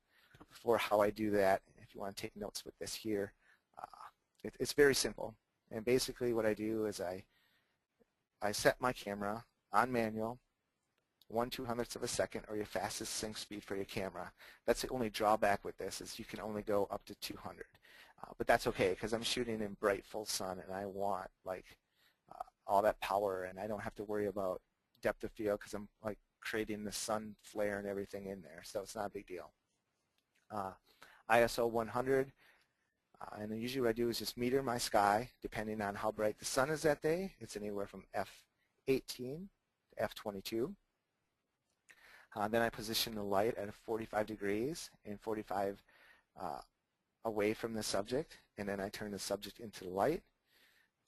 for how I do that. If you want to take notes with this here, it's very simple. And basically what I do is I set my camera on manual, 1/200th of a second, or your fastest sync speed for your camera. That's the only drawback with this, is you can only go up to 200. But that's okay, because I'm shooting in bright full sun, and I want like all that power, and I don't have to worry about depth of field, because I'm like creating the sun flare and everything in there, so it's not a big deal. ISO 100. And then usually what I do is just meter my sky depending on how bright the sun is that day. It's anywhere from F18 to F22. Then I position the light at 45 degrees and 45 away from the subject, and then I turn the subject into the light.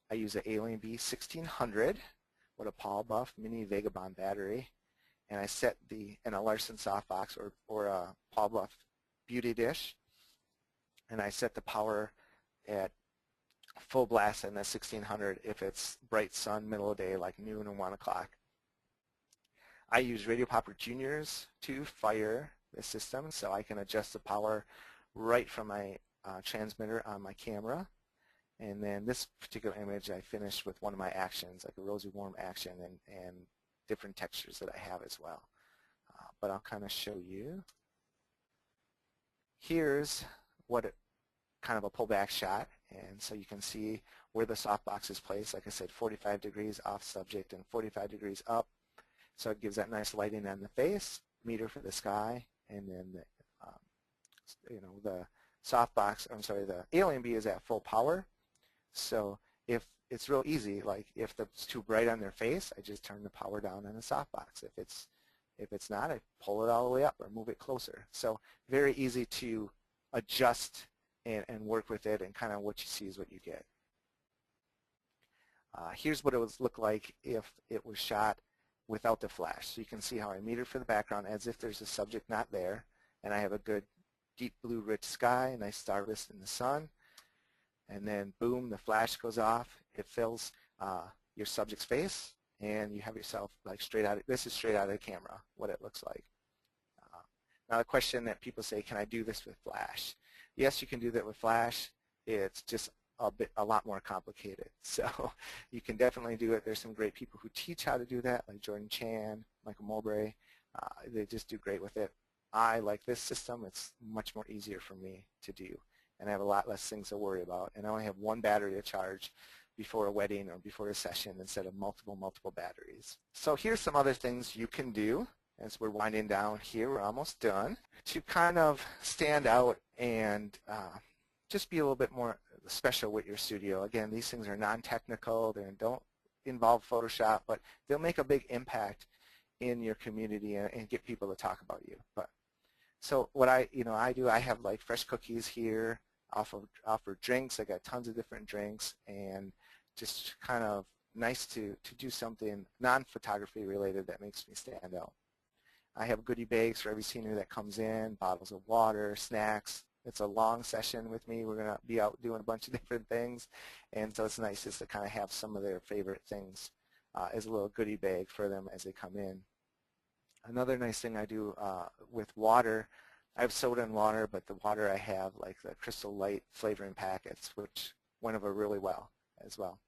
I use an A-Lane-B 1600 with a Paul Buff Mini Vagabond battery, and I set and a Larson softbox or a Paul Buff Beauty Dish, and I set the power at full blast in the 1600 if it's bright sun, middle of the day, like noon and 1 o'clock. I use Radio Popper Juniors to fire the system, so I can adjust the power right from my transmitter on my camera. And then this particular image I finished with one of my actions, like a rosy warm action, and different textures that I have as well. But I'll kind of show you. Here's what kind of a pullback shot, and so you can see where the softbox is placed. Like I said, 45 degrees off subject and 45 degrees up, so it gives that nice lighting on the face, meter for the sky, and then the softbox, I'm sorry, the A-Lane-B is at full power. So if it's real easy, like if it's too bright on their face, I just turn the power down on the softbox. If it's not, I pull it all the way up or move it closer. So very easy to adjust and work with it, and kind of what you see is what you get. Here's what it would look like if it was shot without the flash. So you can see how I meter for the background as if there's a subject not there, and I have a good deep blue rich sky, nice starburst in the sun, and then boom, the flash goes off. It fills your subject's face, and you have yourself like straight out. This is straight out of the camera, what it looks like. Now the question that people say, can I do this with flash? Yes, you can do that with flash. It's just a lot more complicated. So you can definitely do it. There's some great people who teach how to do that, like Jordan Chan, Michael Mowbray. They just do great with it. I like this system. It's much more easier for me to do, and I have a lot less things to worry about. And I only have one battery to charge before a wedding or before a session instead of multiple batteries. So here's some other things you can do as we're winding down here. We're almost done. To kind of stand out and just be a little bit more special with your studio. Again, these things are non-technical. They don't involve Photoshop, but they'll make a big impact in your community and get people to talk about you. But so what I do, I have like fresh cookies here, offer drinks. I got tons of different drinks, and just kind of nice to do something non-photography related that makes me stand out. I have goodie bags for every senior that comes in, bottles of water, snacks. It's a long session with me. We're going to be out doing a bunch of different things, and so it's nice just to kind of have some of their favorite things as a little goodie bag for them as they come in. Another nice thing I do with water, I have soda and water, but the water I have like the Crystal Light flavoring packets, which went over really well as well.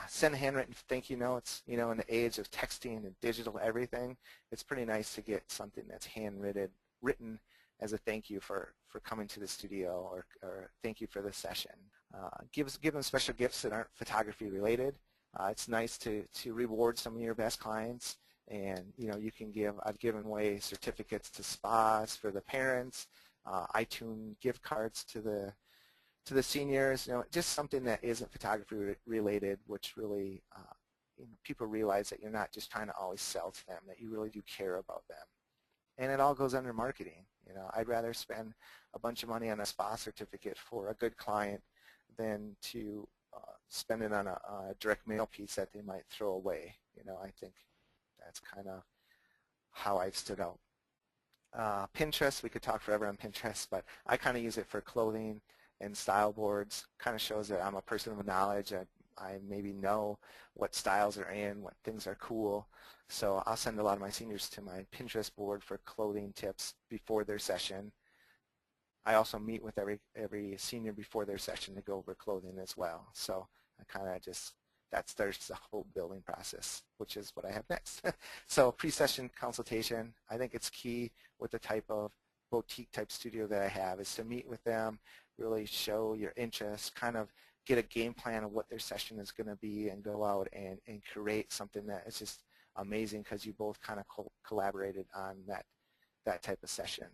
Send handwritten thank you notes. You know, in the age of texting and digital everything, it's pretty nice to get something that's written as a thank you for coming to the studio, or thank you for the session. Give them special gifts that aren't photography related. It's nice to reward some of your best clients, and you know, you can I've given away certificates to spas for the parents, iTunes gift cards to the seniors, you know, just something that isn't photography related, which really you know, people realize that you're not just trying to always sell to them, that you really do care about them. And it all goes under marketing. You know, I'd rather spend a bunch of money on a spa certificate for a good client than to spend it on a direct mail piece that they might throw away. You know, I think that's kind of how I've stood out. Pinterest, we could talk forever on Pinterest, but I kind of use it for clothing and style boards. Kind of shows that I'm a person of knowledge. I maybe know what styles are in, what things are cool. So I'll send a lot of my seniors to my Pinterest board for clothing tips before their session. I also meet with every senior before their session to go over clothing as well. So I kind of just, that starts the whole building process, which is what I have next. So pre-session consultation, I think it's key with the type of boutique type studio that I have, is to meet with them, really show your interest, kind of get a game plan of what their session is going to be, and go out and create something that is just amazing because you both kind of collaborated on that type of session.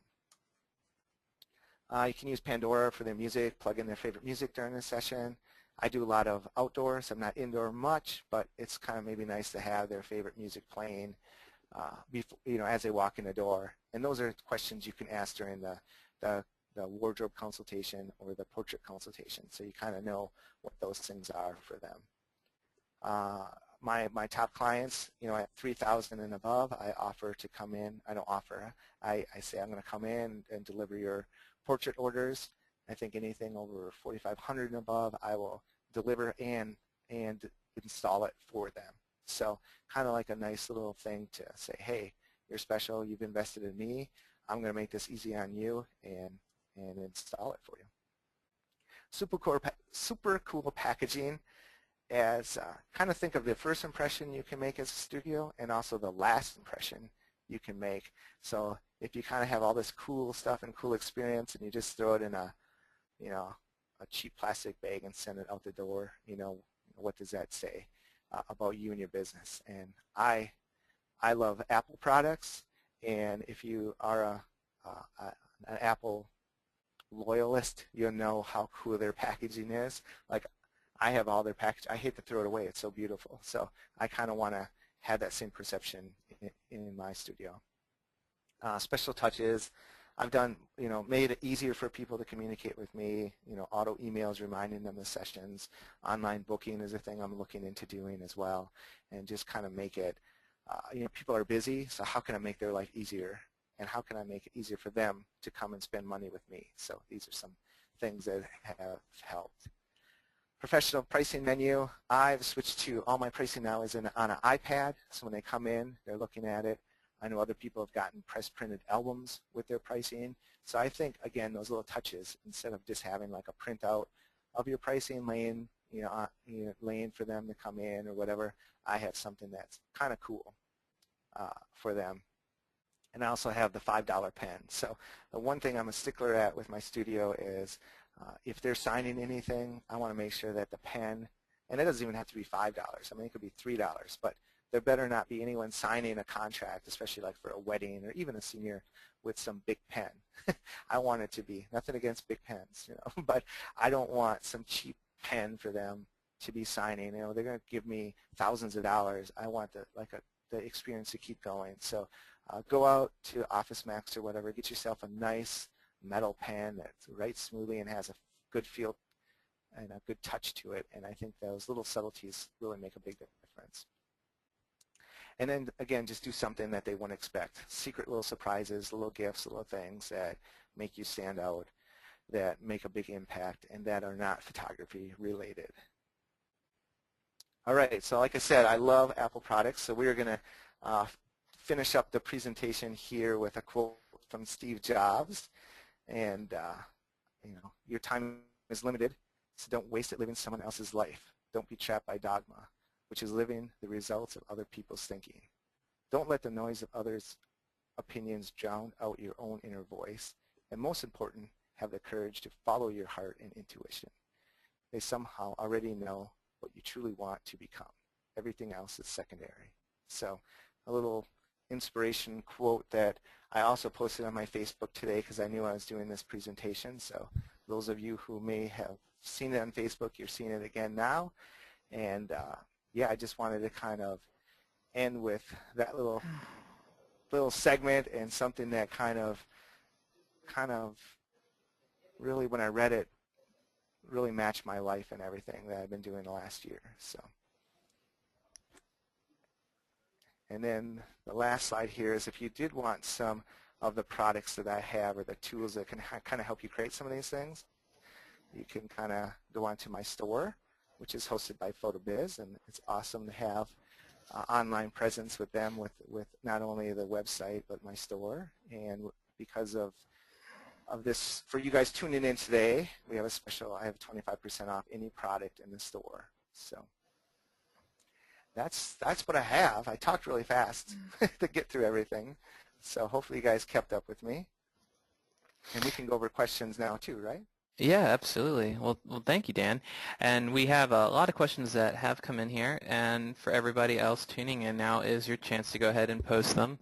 You can use Pandora for their music, plug in their favorite music during the session. I do a lot of outdoors. I'm not indoor much, but it's kind of maybe nice to have their favorite music playing before, you know, as they walk in the door. And those are questions you can ask during the wardrobe consultation or the portrait consultation, so you kind of know what those things are for them. My top clients, you know, at 3,000 and above, I offer to come in. I don't offer. I say I'm going to come in and deliver your portrait orders. I think anything over 4,500 and above, I will deliver and install it for them. So kind of like a nice little thing to say, hey, you're special. You've invested in me. I'm going to make this easy on you and install it for you. Super cool packaging. As kind of think of the first impression you can make as a studio, and also the last impression you can make. So if you kind of have all this cool stuff and cool experience, and you just throw it in a, you know, a cheap plastic bag and send it out the door, you know, what does that say about you and your business? And I love Apple products, and if you are an Apple loyalist, you'll know how cool their packaging is. Like, I have all their package. I hate to throw it away. It's so beautiful. So I kind of want to have that same perception in my studio. Special touches. I've done, you know, made it easier for people to communicate with me. You know, auto emails reminding them of sessions. Online booking is a thing I'm looking into doing as well, and just kind of make it. You know, people are busy, so how can I make their life easier? And how can I make it easier for them to come and spend money with me? So these are some things that have helped. Professional pricing menu. I've switched to all my pricing now is on an iPad, so when they come in, they're looking at it. I know other people have gotten press printed albums with their pricing. So I think, again, those little touches, instead of just having like a printout of your pricing laying, laying for them to come in or whatever, I have something that's kind of cool for them. And I also have the $5 pen. So the one thing I'm a stickler at with my studio is if they're signing anything, I want to make sure that the pen, and it doesn't even have to be $5. I mean, it could be $3, but there better not be anyone signing a contract, especially like for a wedding or even a senior, with some big pen. I want it to be, nothing against big pens, you know, but I don't want some cheap pen for them to be signing. You know, they're going to give me thousands of dollars. I want the experience to keep going. So go out to Office Max or whatever, get yourself a nice metal pen that writes smoothly and has a good feel and a good touch to it. And I think those little subtleties really make a big difference. And then, again, just do something that they wouldn't expect. Secret little surprises, little gifts, little things that make you stand out, that make a big impact, and that are not photography related. All right, so like I said, I love Apple products, so we're going to finish up the presentation here with a quote from Steve Jobs. And, you know, your time is limited, so don't waste it living someone else's life. Don't be trapped by dogma, which is living the results of other people's thinking. Don't let the noise of others' opinions drown out your own inner voice. And most important, have the courage to follow your heart and intuition. They somehow already know what you truly want to become. Everything else is secondary. So a little inspiration quote that I also posted on my Facebook today because I knew I was doing this presentation. So those of you who may have seen it on Facebook, you're seeing it again now. And yeah, I just wanted to kind of end with that little segment and something that kind of really, when I read it, really matched my life and everything that I've been doing the last year. So, and then the last slide here is if you did want some of the products that I have or the tools that can kind of help you create some of these things, you can kind of go onto my store, which is hosted by PhotoBiz, and it's awesome to have online presence with them, with not only the website but my store. And because of this, for you guys tuning in today, we have a special, I have 25% off any product in the store. So that's what I have. I talked really fast to get through everything. So hopefully you guys kept up with me. And we can go over questions now too, right? Yeah, absolutely. Well, thank you, Dan. And we have a lot of questions that have come in here, and for everybody else tuning in, now is your chance to go ahead and post them.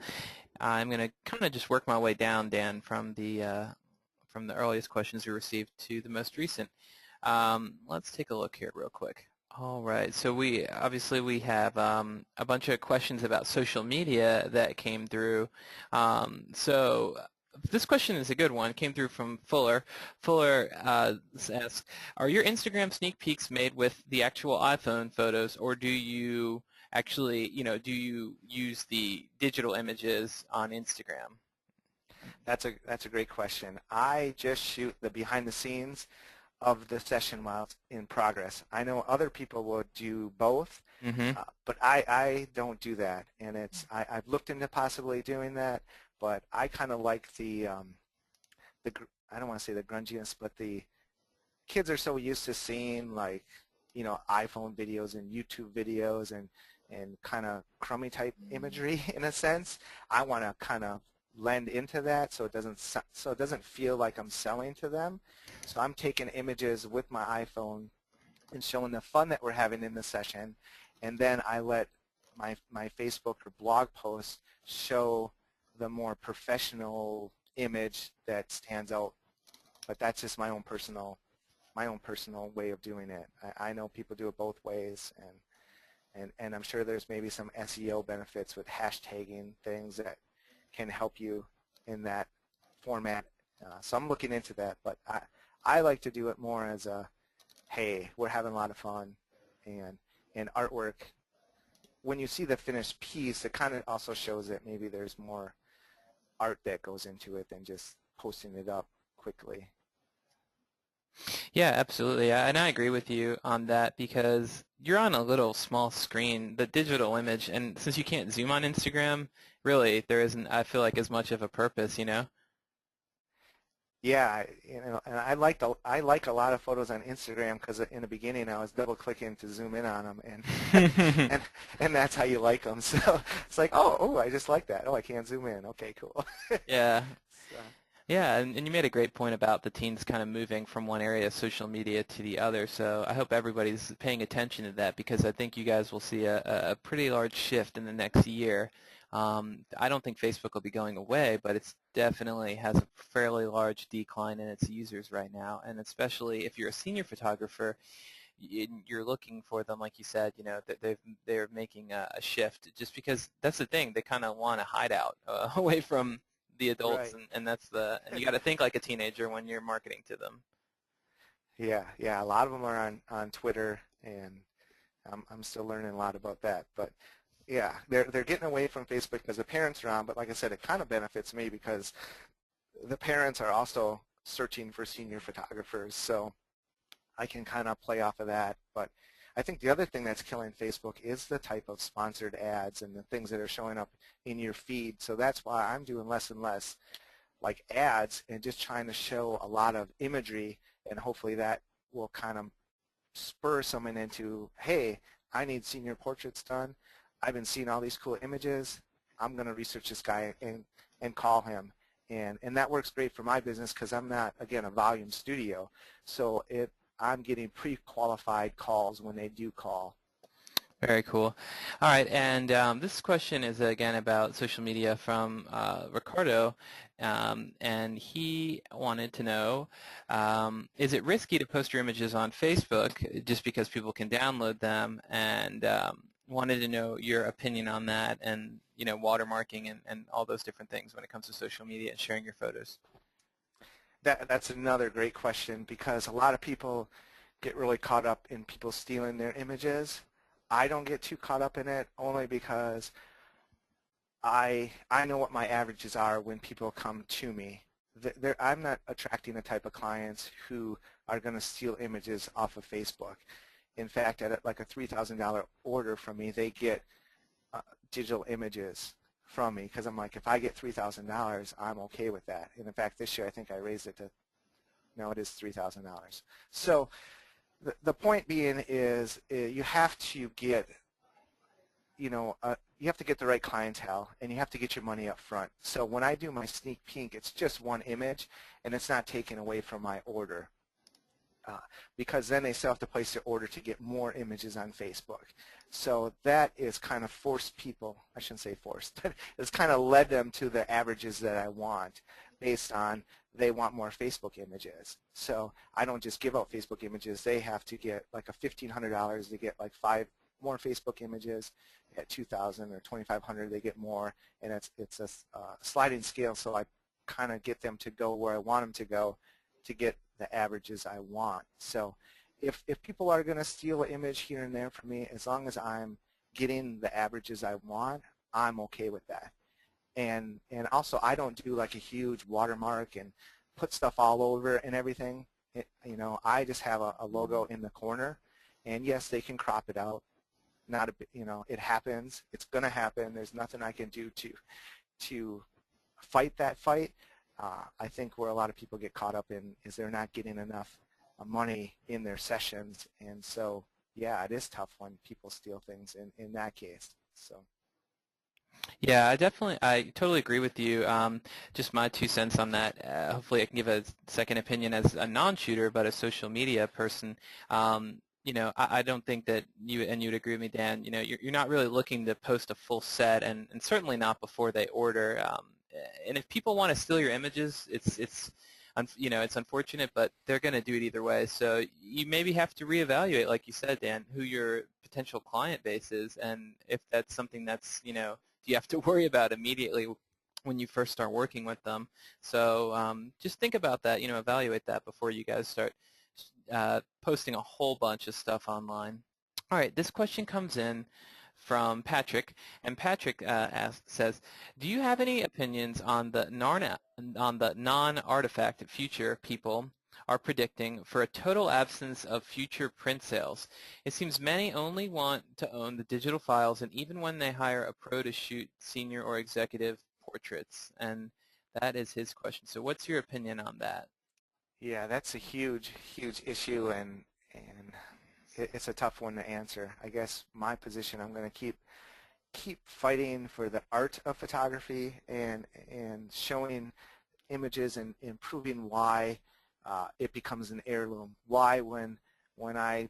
I'm going to kind of just work my way down, Dan, from the earliest questions we received to the most recent. Let's take a look here real quick. All right, so we have a bunch of questions about social media that came through. So this question is a good one. It came through from Fuller. Fuller asks, are your Instagram sneak peeks made with the actual iPhone photos, or do you actually, do you use the digital images on Instagram? That's a great question. I just shoot the behind the scenes of the session while it's in progress. I know other people will do both, but I don't do that. And I've looked into possibly doing that, but I kind of like the I don't want to say the grunginess, but the kids are so used to seeing, like, iPhone videos and YouTube videos and kind of crummy type imagery in a sense. I want to kind of lend into that so it doesn't feel like I'm selling to them. So I'm taking images with my iPhone and showing the fun that we're having in the session, and then I let my Facebook or blog posts show the more professional image that stands out. But that's just my own personal way of doing it. I know people do it both ways, and I'm sure there's maybe some SEO benefits with hashtagging things that can help you in that format. So I'm looking into that, but I like to do it more as a, hey, we're having a lot of fun, and artwork. When you see the finished piece, it kind of also shows that maybe there's more art that goes into it than just posting it up quickly. Yeah, absolutely. And I agree with you on that because you're on a little small screen, the digital image, and since you can't zoom on Instagram, really, there isn't, I feel like, as much of a purpose, Yeah, and I like a lot of photos on Instagram because in the beginning I was double clicking to zoom in on them, and and that's how you like them. So it's like, oh, I just like that. Oh, I can't zoom in. Okay, cool. Yeah. So. Yeah, and you made a great point about the teens kind of moving from one area of social media to the other. So I hope everybody's paying attention to that because I think you guys will see a pretty large shift in the next year. I don't think Facebook will be going away, but it's definitely has a fairly large decline in its users right now. And especially if you're a senior photographer, you're looking for them, like you said, that they're making a shift just because that's the thing. They kind of want to hide out away from the adults, Right. and and you got to think like a teenager when you're marketing to them. Yeah, a lot of them are on Twitter, and I'm still learning a lot about that. But yeah, they're getting away from Facebook because the parents are on. But like I said, it kind of benefits me because the parents are also searching for senior photographers, so I can kind of play off of that. But I think the other thing that's killing Facebook is the type of sponsored ads and the things that are showing up in your feed. So that's why I'm doing less and less like ads and just trying to show a lot of imagery, and hopefully that will kind of spur someone into, hey, I need senior portraits done. I've been seeing all these cool images. I'm going to research this guy and call him. And that works great for my business because I'm not, again, a volume studio. So I'm getting pre-qualified calls when they do call. Very cool. All right, and this question is again about social media from Ricardo, and he wanted to know, is it risky to post your images on Facebook just because people can download them, and wanted to know your opinion on that, and watermarking and all those different things when it comes to social media and sharing your photos. That's another great question because a lot of people get really caught up in people stealing their images. I don't get too caught up in it only because I know what my averages are when people come to me. I'm not attracting the type of clients who are going to steal images off of Facebook. In fact, at like a $3,000 order from me, they get digital images from me because I'm like, if I get $3,000, I'm okay with that. And in fact, this year I think I raised it to, no, it is $3,000. So the point being is you have to get, you have to get the right clientele and you have to get your money up front. So when I do my sneak peek, it's just one image and it's not taken away from my order. Because then they still have to place their order to get more images on Facebook. So that is kind of forced people, I shouldn't say forced, but it's kind of led them to the averages that I want based on they want more Facebook images. So I don't just give out Facebook images. They have to get like a $1,500 to get like 5 more Facebook images. At $2,000 or $2,500 they get more, and it's a sliding scale, so I kind of get them to go where I want them to go to get the averages I want. So if people are going to steal an image here and there from me, as long as I'm getting the averages I want, I'm okay with that. And also I don't do like a huge watermark and put stuff all over and everything. I just have a logo in the corner, and yes, they can crop it out. Not a, it happens. It's going to happen. There's nothing I can do to fight that fight. I think where a lot of people get caught up in is they're not getting enough money in their sessions, and so yeah, it is tough when people steal things in that case. So. Yeah, I totally agree with you. Just my 2 cents on that. Hopefully I can give a second opinion as a non-shooter, but a social media person. I don't think that you'd agree with me, Dan, you're not really looking to post a full set, and certainly not before they order. And if people want to steal your images, it's unfortunate, but they're going to do it either way. So you maybe have to reevaluate, like you said, Dan, who your potential client base is, and if that's something that's, you have to worry about immediately when you first start working with them. So just think about that, evaluate that before you guys start posting a whole bunch of stuff online. All right, this question comes in from Patrick, and Patrick says, do you have any opinions on the non-artifact future people are predicting for a total absence of future print sales? It seems many only want to own the digital files, and even when they hire a pro to shoot senior or executive portraits. And that is his question. So what's your opinion on that? Yeah, that's a huge, huge issue, and it's a tough one to answer. I guess my position, I'm going to keep fighting for the art of photography and showing images and proving why it becomes an heirloom. Why when I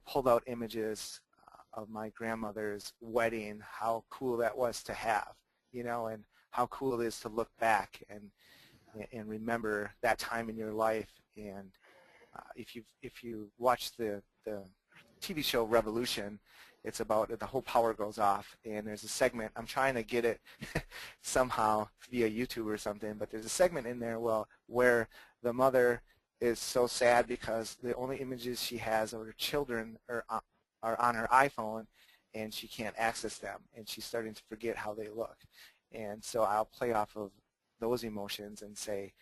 pulled out images of my grandmother's wedding, how cool that was to have, and how cool it is to look back and remember that time in your life. And if you watch the TV show Revolution, it's about the whole power goes off, and there's a segment, I'm trying to get it somehow via YouTube or something, but there's a segment in there where the mother is so sad because the only images she has of her children are on her iPhone, and she can't access them, and she's starting to forget how they look. And so I'll play off of those emotions and say,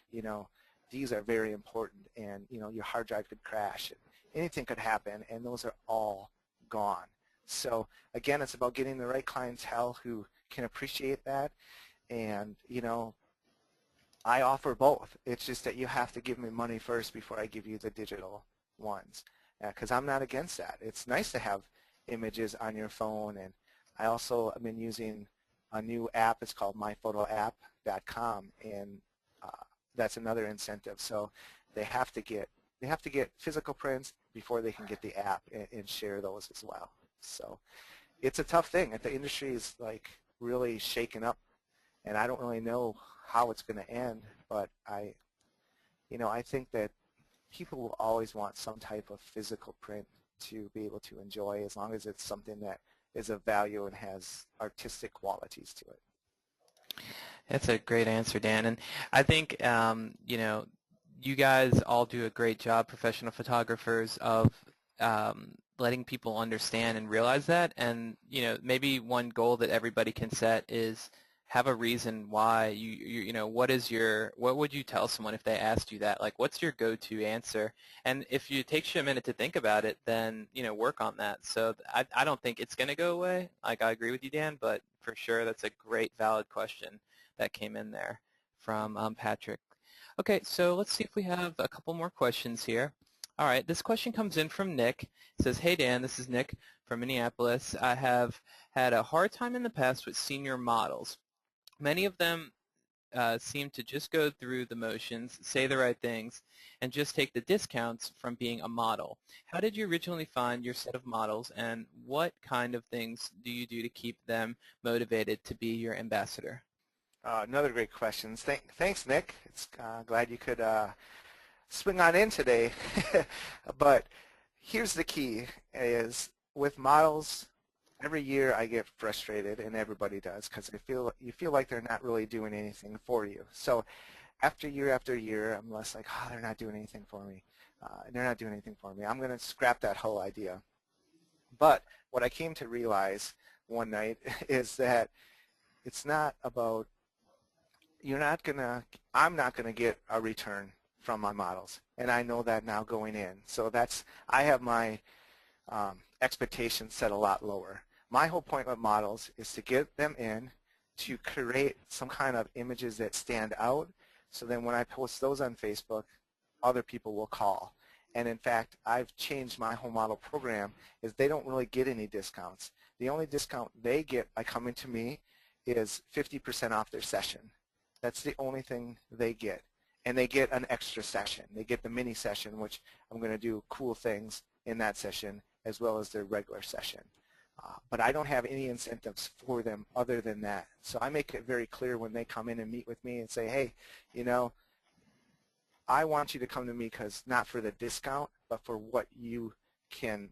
these are very important, and your hard drive could crash, and anything could happen, and those are all gone. So again, it's about getting the right clientele who can appreciate that, and I offer both. It's just that you have to give me money first before I give you the digital ones. because I'm not against that. It's nice to have images on your phone, and I also have been using a new app. It's called myphotoapp.com, and uh, that's another incentive. So they have to get physical prints before they can get the app and share those as well. So it's a tough thing. The industry is like really shaken up, and I don't really know how it's going to end, but I think that people will always want some type of physical print to be able to enjoy, as long as it's something that is of value and has artistic qualities to it. That's a great answer, Dan. And I think, you guys all do a great job, professional photographers, of letting people understand and realize that. And, maybe one goal that everybody can set is have a reason why what would you tell someone if they asked you that? Like, what's your go-to answer? And if it takes you a minute to think about it, then, work on that. So I don't think it's going to go away. Like, I agree with you, Dan, but for sure that's a great, valid question that came in there from Patrick. Okay, so let's see if we have a couple more questions here. All right, this question comes in from Nick. It says, "Hey Dan, this is Nick from Minneapolis. I have had a hard time in the past with senior models. Many of them seem to just go through the motions, say the right things, and just take the discounts from being a model. How did you originally find your set of models, and what kind of things do you do to keep them motivated to be your ambassador?" Another great question. Thanks, Nick. It's glad you could swing on in today. But here's the key: is with models, every year I get frustrated, and everybody does, because you feel like they're not really doing anything for you. So after year, I'm less like, oh, they're not doing anything for me. They're not doing anything for me. I'm going to scrap that whole idea. But what I came to realize one night is that it's not about I'm not gonna get a return from my models, and I know that now going in. So I have my expectations set a lot lower. My whole point with models is to get them in, to create some kind of images that stand out, so then when I post those on Facebook, other people will call. And in fact, I've changed my whole model program is they don't really get any discounts. The only discount they get by coming to me is 50% off their session. That's the only thing they get. And they get an extra session. They get the mini session, which I'm going to do cool things in that session, as well as their regular session. But I don't have any incentives for them other than that. So I make it very clear when they come in and meet with me and say, hey, I want you to come to me because not for the discount, but for what you can,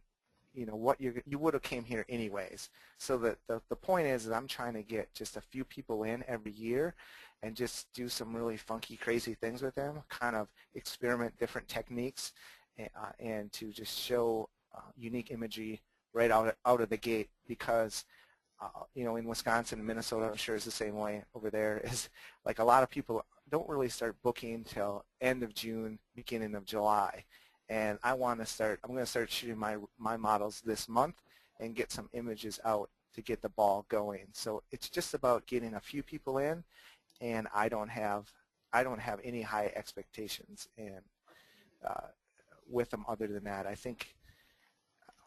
what you would have came here anyways. So the point is that I'm trying to get just a few people in every year and just do some really funky, crazy things with them, kind of experiment different techniques, and to just show unique imagery right out of the gate, because in Wisconsin and Minnesota, I'm sure it's the same way over there, is like a lot of people don't really start booking until end of June, beginning of July. And I'm going to start shooting my models this month and get some images out to get the ball going. So it's just about getting a few people in, and I don't have any high expectations and with them other than that. I think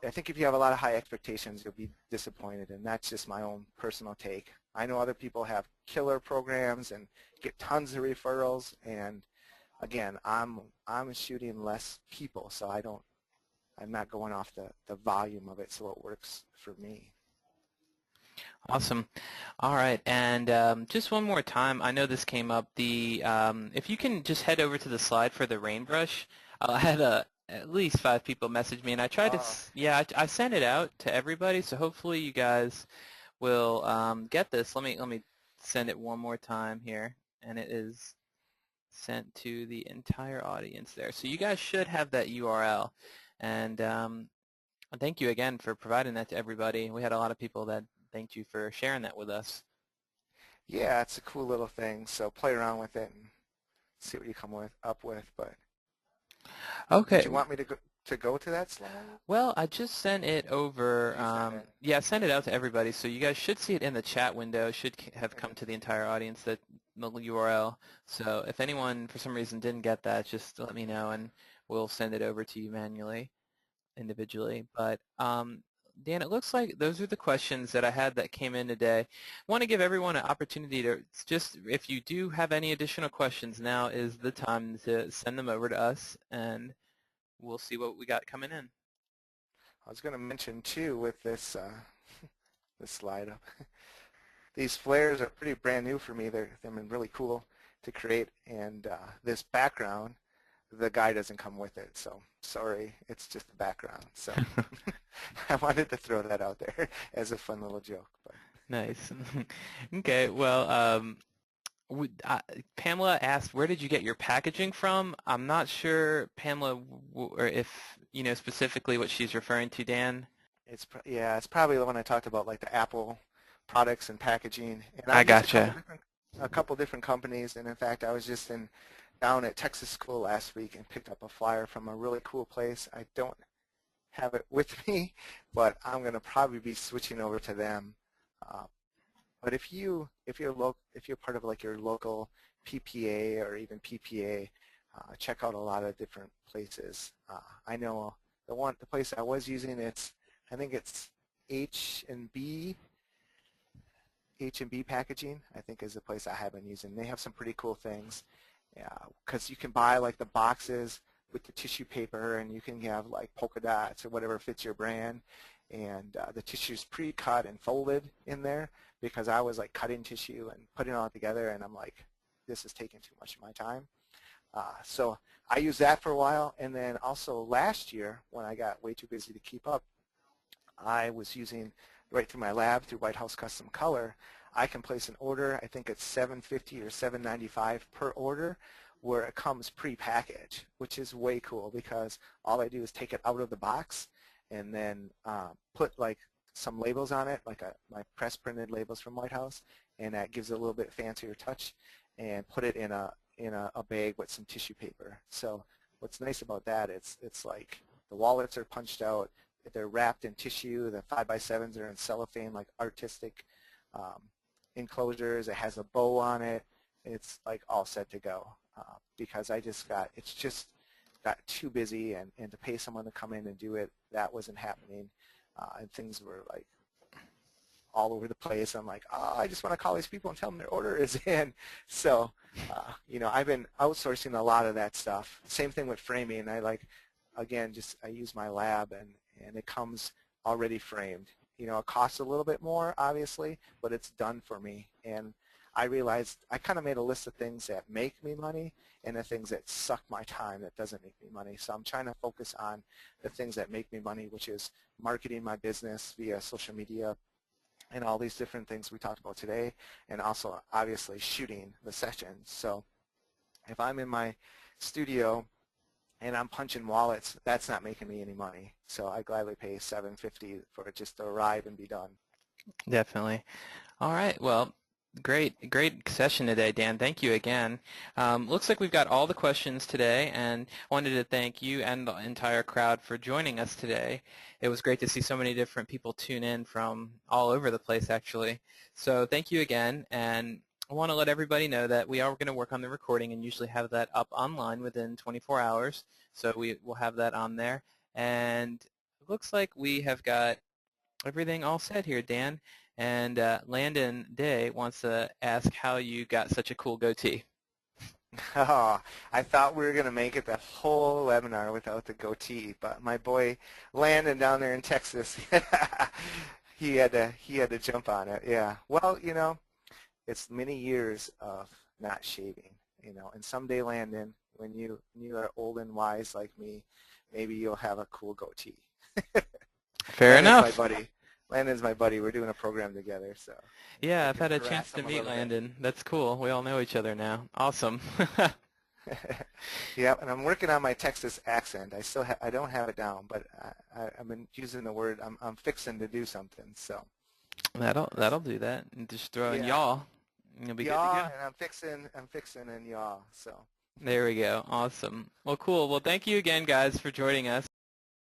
if you have a lot of high expectations, you'll be disappointed, and that's just my own personal take. I know other people have killer programs and get tons of referrals, and again, I'm shooting less people, so I'm not going off the volume of it, so it works for me. Awesome. All right, and just one more time, I know this came up. If you can just head over to the slide for the rain brush, I had at least 5 people message me, and I tried to, I sent it out to everybody, so hopefully you guys will get this. Let me send it one more time here, and it is sent to the entire audience there. So you guys should have that URL, and thank you again for providing that to everybody. We had a lot of people that thanked you for sharing that with us. Yeah, it's a cool little thing, so play around with it and see what you come up with. But okay. Did you want me to go to that slide? Well, I just sent it over. Yeah, I sent it out to everybody, so you guys should see it in the chat window. It should have come to the entire audience, the URL. So if anyone for some reason didn't get that, just let me know, and we'll send it over to you manually. individually. But Dan, it looks like those are the questions that I had that came in today. I want to give everyone an opportunity to just, if you do have any additional questions, now is the time to send them over to us, and we'll see what we got coming in. I was going to mention too with this this slide up. These flares are pretty brand new for me. They've been really cool to create, and this background, the guy doesn't come with it, so sorry, it's just the background. So I wanted to throw that out there as a fun little joke. But. Nice. Okay, well, Pamela asked, where did you get your packaging from? I'm not sure, Pamela, or if you know specifically what she's referring to, Dan. Yeah, it's probably the one I talked about, like the Apple products and packaging. And I I've used gotcha. a couple different companies, and in fact, I was just down at Texas School last week and picked up a flyer from a really cool place. I don't have it with me, but I'm going to probably be switching over to them. But if you're part of like your local PPA or even PPA, check out a lot of different places. I know the place I was using, I think it's H&B Packaging, I think, is the place I have been using. They have some pretty cool things because you can buy like the boxes with the tissue paper, and you can have like polka dots or whatever fits your brand, and the tissue's pre-cut and folded in there, because I was like cutting tissue and putting it all together, and I'm like, this is taking too much of my time. So I used that for a while, and then also last year when I got way too busy to keep up, I was using right through my lab through White House Custom Color. I can place an order. I think it's $7.50 or $7.95 per order, where it comes pre-packaged, which is way cool because all I do is take it out of the box and then put like some labels on it, like my press printed labels from White House, and that gives it a little bit fancier touch, and put it in a bag with some tissue paper. So what's nice about that, it's like the wallets are punched out, they're wrapped in tissue, the 5x7s are in cellophane, like artistic enclosures. It has a bow on it. It's like all set to go because it's just got too busy, and to pay someone to come in and do it, that wasn't happening, and things were like all over the place. I'm like, oh, I just want to call these people and tell them their order is in. So, I've been outsourcing a lot of that stuff. Same thing with framing. I use my lab, and it comes already framed. It costs a little bit more, obviously, but it's done for me. And I realized I kind of made a list of things that make me money and the things that suck my time that doesn't make me money. So I'm trying to focus on the things that make me money, which is marketing my business via social media and all these different things we talked about today, and also obviously shooting the sessions. So if I'm in my studio and I'm punching wallets, that's not making me any money. So I gladly pay $7.50 for it just to arrive and be done. Definitely. All right. Well, great session today, Dan. Thank you again. Looks like we've got all the questions today, and I wanted to thank you and the entire crowd for joining us today. It was great to see so many different people tune in from all over the place, actually. So thank you again, and I want to let everybody know that we are going to work on the recording and usually have that up online within 24 hours. So we will have that on there. And it looks like we have got everything all set here, Dan. And Landon Day wants to ask how you got such a cool goatee. Oh, I thought we were going to make it the whole webinar without the goatee, but my boy Landon down there in Texas, he had to jump on it. Yeah. Well, it's many years of not shaving, and someday, Landon, when you are old and wise like me, maybe you'll have a cool goatee. Fair Landon's enough. my buddy. Landon's my buddy. We're doing a program together, so Yeah, I I've can had a harass chance to him a meet little bit. Landon. That's cool. We all know each other now. Awesome. Yeah, and I'm working on my Texas accent. I don't have it down, but I've been using the word. I'm fixing to do something. So That'll do that. And just throw in yeah, y'all. You'll be good to yaw, go. and I'm fixing and yaw. So. There we go. Awesome. Well, cool. Well, thank you again, guys, for joining us.